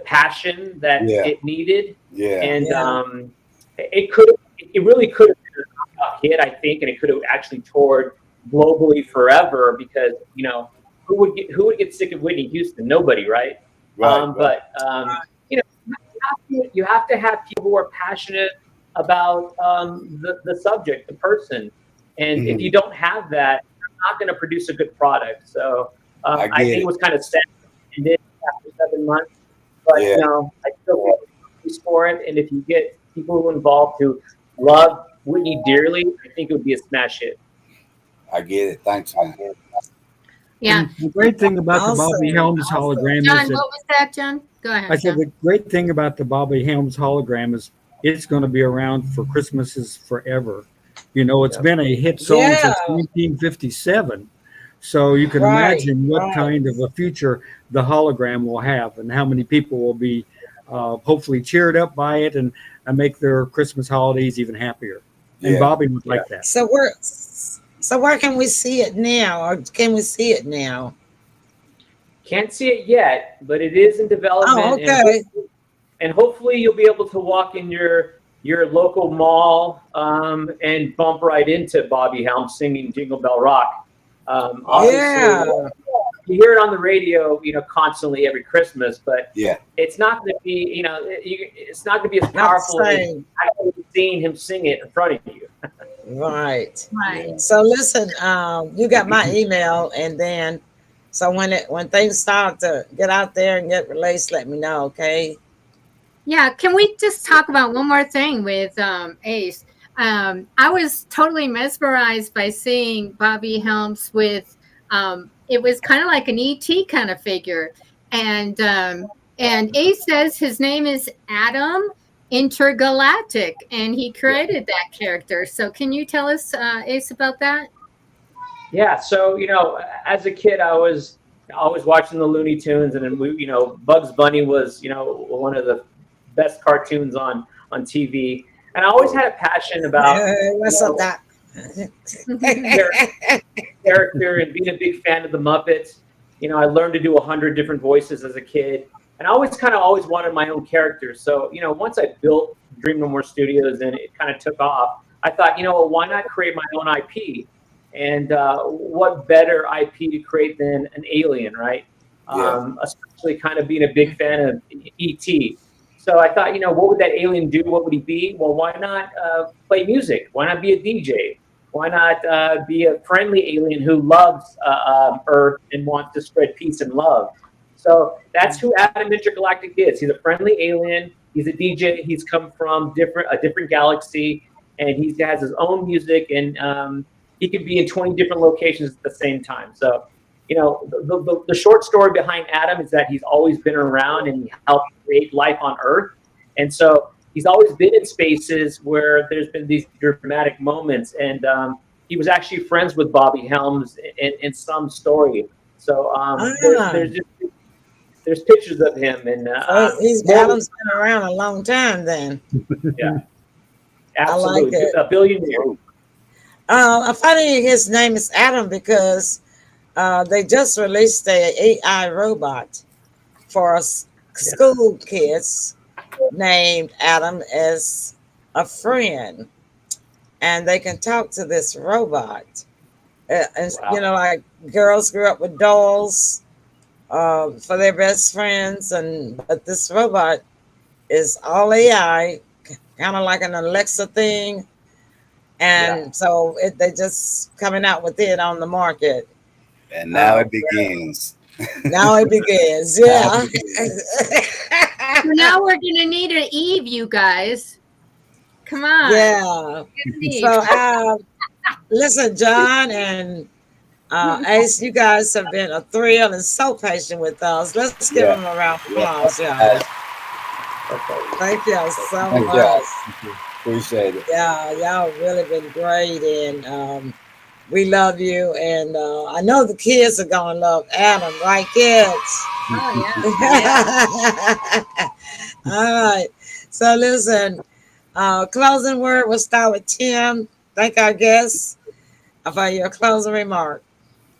passion that it needed. Yeah. And it really could have been a knockout hit, I think, and it could have actually toured globally forever, because who would get sick of Whitney Houston? Nobody, right? But you have to have people who are passionate about the subject, the person. And if you don't have that, you're not going to produce a good product. So I think it was kind of sad and did after 7 months, but you know, I still think it's for it. And if you get people involved who love Whitney dearly, I think it would be a smash hit. I get it. Thanks, man. Yeah. And the great thing about the Bobby Helms hologram John, is that what was that, John? Go ahead. I said John. the great thing about the Bobby Helms hologram is it's going to be around for Christmases forever. You know, it's been a hit song since 1957. So you can imagine what kind of a future the hologram will have and how many people will be hopefully cheered up by it and make their Christmas holidays even happier. And Bobby would like that. So where can we see it now, or can we see it now? Can't see it yet, but it is in development. Oh, okay. And hopefully you'll be able to walk in your local mall and bump right into Bobby Helms singing Jingle Bell Rock. You hear it on the radio, you know, constantly every Christmas, but it's not going to be, you know, it's not going to be as powerful as actually seeing him sing it in front of you. Right. So listen, you got my email, and then so when things start to get out there and get released, let me know, okay? Yeah, can we just talk about one more thing with Ace? I was totally mesmerized by seeing Bobby Helms with it was kind of like an ET kind of figure, and Ace says his name is Adam Intergalactic, and he created that character. So can you tell us, Ace, about that? Yeah, so you know, as a kid, I was always watching the Looney Tunes, and then you know, Bugs Bunny was, you know, one of the best cartoons on TV, and I always had a passion about character and being a big fan of the Muppets. You know, I learned to do 100 different voices as a kid, and I always wanted my own character. So, you know, once I built Dream No More Studios and it kind of took off, I thought, you know, why not create my own IP? And what better IP to create than an alien, right? Especially kind of being a big fan of E.T. So I thought, you know, what would that alien do? What would he be? Well, why not play music? Why not be a DJ? Why not be a friendly alien who loves Earth and wants to spread peace and love? So that's who Adam Intergalactic is. He's a friendly alien. He's a DJ. He's come from a different galaxy, and he has his own music, and he can be in 20 different locations at the same time. So, you know, the short story behind Adam is that he's always been around and he helped create life on Earth. And so he's always been in spaces where there's been these dramatic moments. And he was actually friends with Bobby Helms in some story. So there's pictures of him. And Adam's been around a long time then. Yeah, absolutely. I like it. A billion years. I'm finding his name is Adam because they just released an AI robot for school kids named Adam as a friend, and they can talk to this robot. You know, like girls grew up with dolls for their best friends, but this robot is all AI, kind of like an Alexa thing. And so they just coming out with it on the market. And now it begins. Now it begins, yeah. So now we're going to need an Eve, you guys. Come on. Yeah. So listen, John and Ace, you guys have been a thrill and so patient with us. Let's give them a round of applause, y'all. Thank you so much. Appreciate it. Yeah, y'all really been great, and we love you. And I know the kids are gonna love Adam, right, kids? Oh yeah. All right. So listen, closing word. We'll start with Tim. Thank our guests for your closing remark.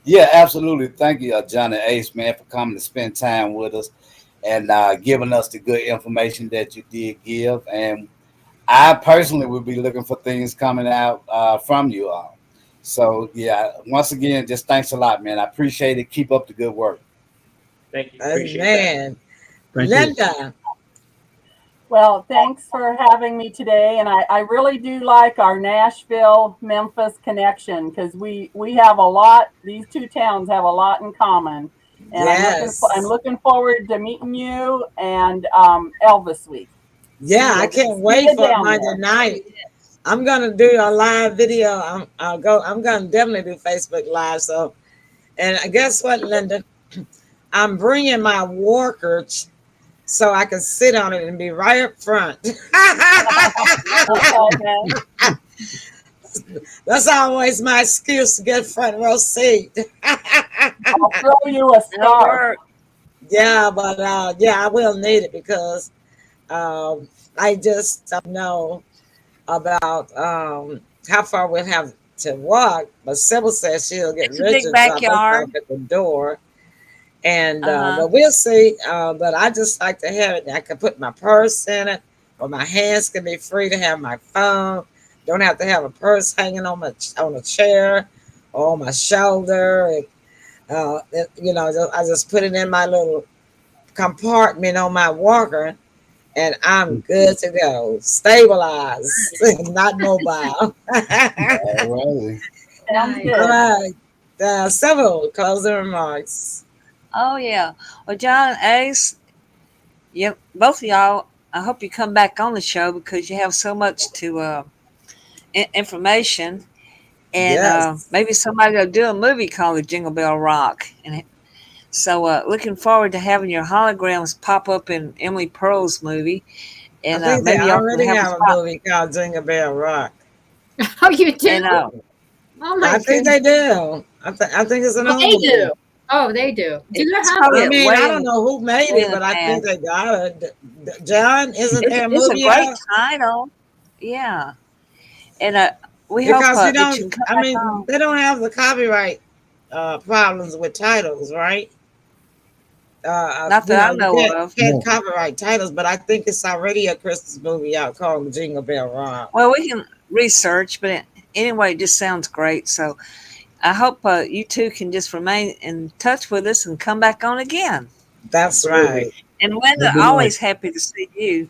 Yeah, absolutely. Thank you, John and Ace, man, for coming to spend time with us and giving us the good information that you did give. And I personally would be looking for things coming out from you all. So, yeah, once again, just thanks a lot, man. I appreciate it. Keep up the good work. Thank you. Appreciate that. Linda. Well, thanks for having me today. And I really do like our Nashville-Memphis connection because we have a lot, these two towns have a lot in common. And I'm Yes. looking forward to meeting you and Elvis Week. Yeah, I can't wait for down Monday there. night. I'm gonna do a live video. I'm gonna definitely do Facebook Live. So, and guess what, Linda? I'm bringing my walker so I can sit on it and be right up front. That's always my excuse to get front row seat. I'll throw you a star. Yeah, but yeah, I will need it because I just don't know about how far we'll have to walk. But Sybil says she'll get It's a big Richard drop us backyard. off at the door. And but we'll see. But I just like to have it. I can put my purse in it, or my hands can be free to have my phone. Don't have to have a purse hanging on a chair or on my shoulder. You know, I just put it in my little compartment on my walker, and I'm good to go. Stabilized, not mobile. Alrighty. All right. Several closing remarks. Oh yeah. Well, John, Ace, yep, both of y'all. I hope you come back on the show because you have so much to information, and Yes. maybe somebody will do a movie called The Jingle Bell Rock. And so, looking forward to having your holograms pop up in Emily Pearl's movie, and I think they maybe y'all can already have have a movie called Jingle Bell Rock. Oh, you do? And, Oh my I think goodness. they do. I think it's an old They movie. do. Oh, they do. Do you It's have probably I mean, way I in- don't know who made way it, in but the I think past. they got it. John, isn't there a It's a movie great out? title, yeah. And we hope Because you that you don't. can come I back mean, on. they don't have the copyright problems with titles, right? Not You that I know, you know of. can't No. copyright titles, but I think it's already a Christmas movie out called Jingle Bell Rock. Well, we can research, but anyway, it just sounds great. So I hope you two can just remain in touch with us and come back on again. That's Absolutely. right. And Linda, That'd be always nice. happy to see you.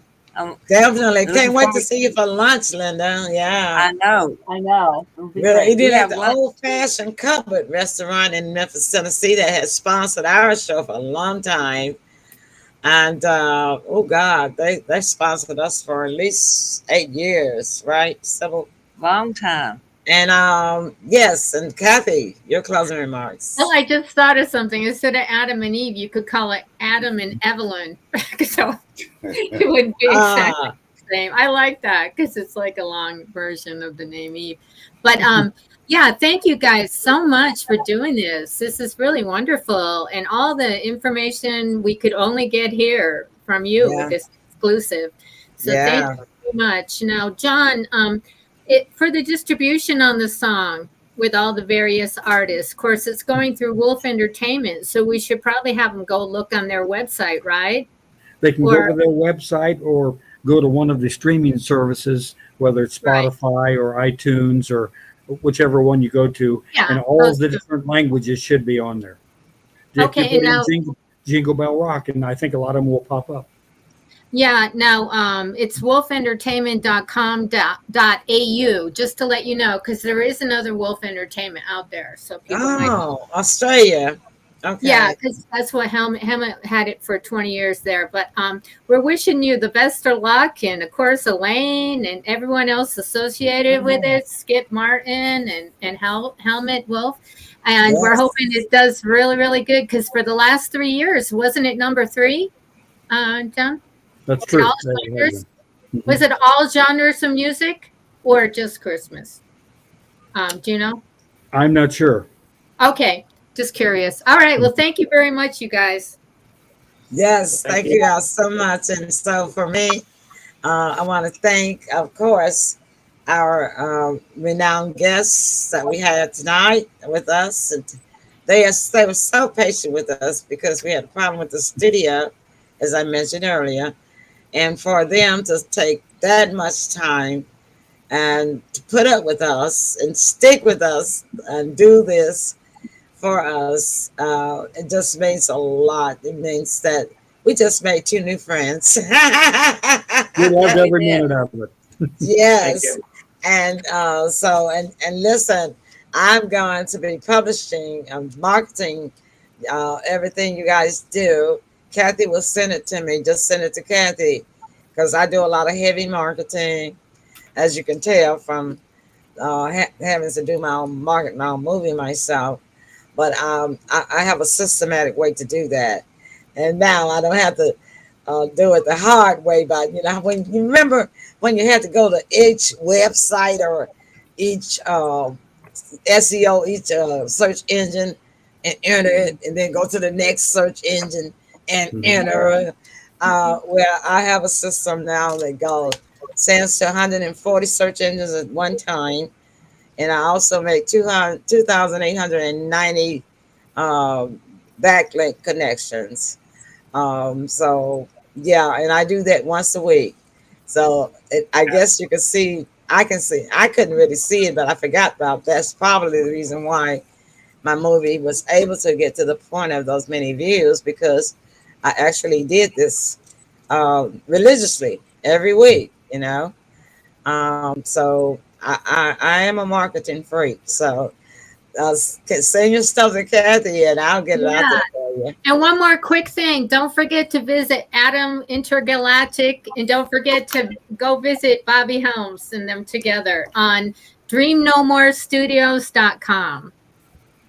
Definitely. Looking Can't wait to forward. see you for lunch, Linda. Yeah. I know. I know. It'll be We're great. eating We at have the lunch. Old Fashioned Cupboard restaurant in Memphis, Tennessee that has sponsored our show for a long time. And oh God, they sponsored us for at least 8 years, right? Several. Long time. And yes, and Kathy, your closing remarks. Well, I just thought of something. Instead of Adam and Eve, you could call it Adam and Evelyn. So it would be exactly the same. I like that because it's like a long version of the name Eve. But yeah, thank you guys so much for doing this. This is really wonderful. And all the information we could only get here from you with this exclusive. So thank you very much. Now, John, for the distribution on the song with all the various artists, of course, it's going through Wolf Entertainment. So we should probably have them go look on their website, right? They can go to their website or go to one of the streaming services, whether it's Spotify or iTunes or whichever one you go to, and all of the different languages should be on there. Okay, and now Jingle Bell Rock, and I think a lot of them will pop up. Yeah, now it's wolfentertainment.com.au, just to let you know, because there is another Wolf Entertainment out there. So people might. Australia. Okay. Yeah, because that's what Helmut had it for 20 years there. But we're wishing you the best of luck, and of course Elaine and everyone else associated with it, Skip Martin and Helmut Wolf, and we're hoping it does really, really good. Because for the last 3 years, wasn't it number 3, John? That's true. Was it all genres of music or just Christmas? Do you know? I'm not sure. Okay. Just curious. All right. Well, thank you very much, you guys. Yes, thank you guys so much. And so for me, I want to thank, of course, our renowned guests that we had tonight with us. And they were so patient with us because we had a problem with the studio, as I mentioned earlier. And for them to take that much time and to put up with us and stick with us and do this for us, it just means a lot. It means that we just made 2 new friends. We loved We every did. minute of it. Yes. you. And and listen, I'm going to be publishing and marketing everything you guys do. Kathy will send it to me. Just send it to Kathy because I do a lot of heavy marketing, as you can tell from having to do my own market, my own movie myself. But I have a systematic way to do that, and now I don't have to do it the hard way. But when you remember when you had to go to each website or each SEO, each search engine, and enter it, and then go to the next search engine and enter. Well, I have a system now that goes sends to 140 search engines at one time, and I also make 2,890 backlink connections. So yeah, and I do that once a week. So I guess you can see, I can see, I couldn't really see it, but I forgot about that's probably the reason why my movie was able to get to the point of those many views because I actually did this religiously every week, So I am a marketing freak. So send your stuff to Kathy and I'll get it out there for you. And one more quick thing. Don't forget to visit Adam Intergalactic, and don't forget to go visit Bobby Helms and them together on dreamnomorestudios.com.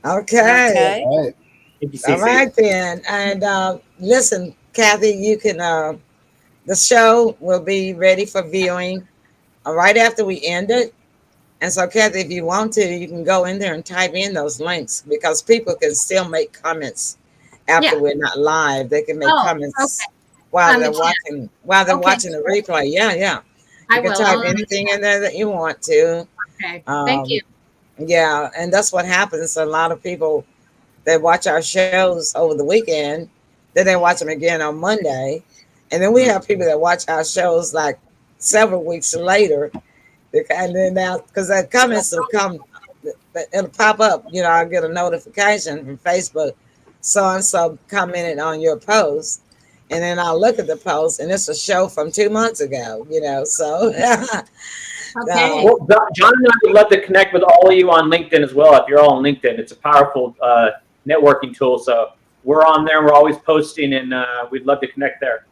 Okay. All right. Thank you, All Cece. right then. And listen, Kathy, you can the show will be ready for viewing right after we end it. And so, Kathy, if you want to, you can go in there and type in those links because people can still make comments after we're not live. They can make comments while they're watching the replay. Yeah. You can type anything in there that you want to. Okay. Thank you. Yeah, and that's what happens. A lot of people they watch our shows over the weekend, then they watch them again on Monday, and then we have people that watch our shows like several weeks later. And then now, because the comments will come, it'll pop up. I'll get a notification from Facebook, so and so commented on your post, and then I'll look at the post, and it's a show from 2 months ago. So. Okay. Well, John and I would love to connect with all of you on LinkedIn as well. If you're all on LinkedIn, it's a powerful networking tool. So we're on there. We're always posting, and we'd love to connect there.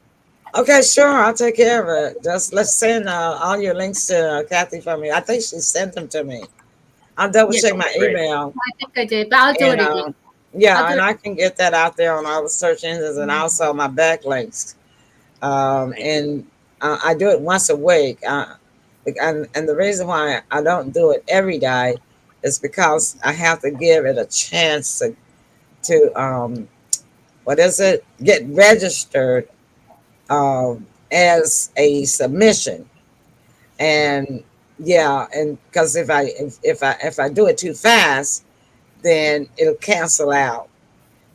Okay, sure. I'll take care of it. Just let's send all your links to Kathy for me. I think she sent them to me. I'll double check my email. I think I did, but I'll do it again. Yeah, and I can get that out there on all the search engines and also my backlinks. And I do it once a week. And the reason why I don't do it every day is because I have to give it a chance to get registered as a submission. And and because if I do it too fast, then it'll cancel out.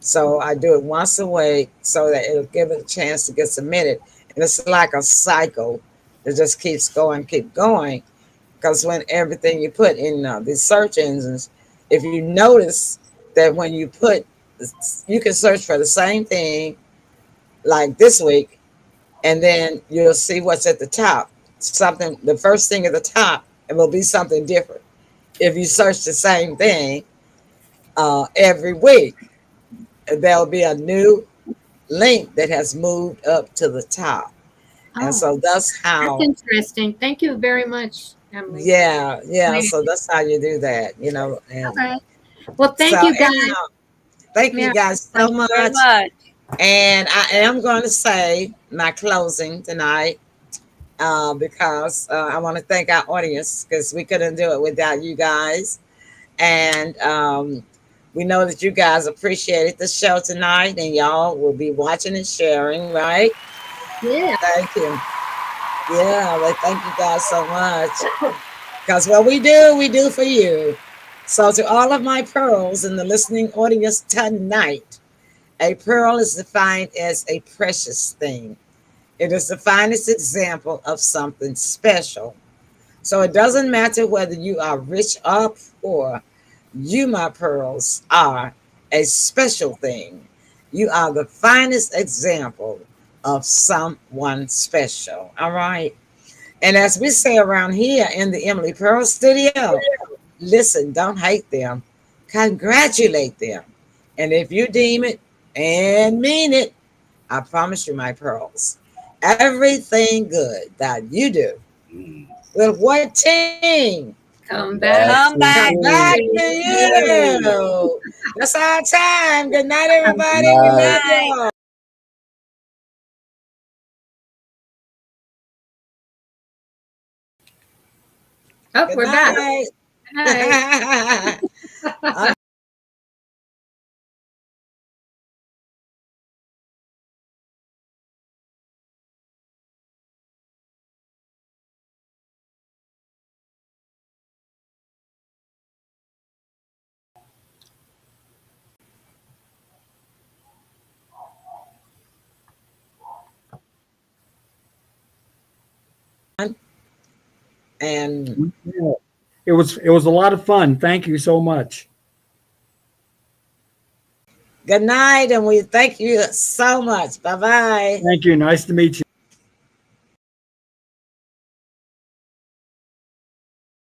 So I do it once a week so that it'll give it a chance to get submitted. And it's like a cycle. It just keep going. Because when everything you put in these search engines, if you notice that when you can search for the same thing like this week, and then you'll see what's at the top. The first thing at the top, it will be something different. If you search the same thing every week, there'll be a new link that has moved up to the top. And so that's how. That's interesting. Thank you very much, Emily. Yeah. So that's how you do that, And Okay. Well, thank you guys. Thank you guys so much. Very much. And I am going to say my closing tonight because I want to thank our audience because we couldn't do it without you guys. And we know that you guys appreciated the show tonight and y'all will be watching and sharing, right? Yeah. Thank you. Yeah, well, thank you guys so much. Because what we do for you. So to all of my pearls in the listening audience tonight, a pearl is defined as a precious thing. It is the finest example of something special. So it doesn't matter whether you are rich or poor. You, my pearls, are a special thing. You are the finest example of someone special. All right. And as we say around here in the Emily Pearl studio, listen, don't hate them, congratulate them. And if you deem it and mean it, I promise you, my pearls, everything good that you do with what team Come back. Come back. come back to you. That's our time. Good night, everybody. We love Night. y'all. Oh, Good we're back. night. Hi. I'm and Yeah. It was a lot of fun. Thank you so much. good night, and we thank you so much. Bye bye. Thank you. Nice to meet you.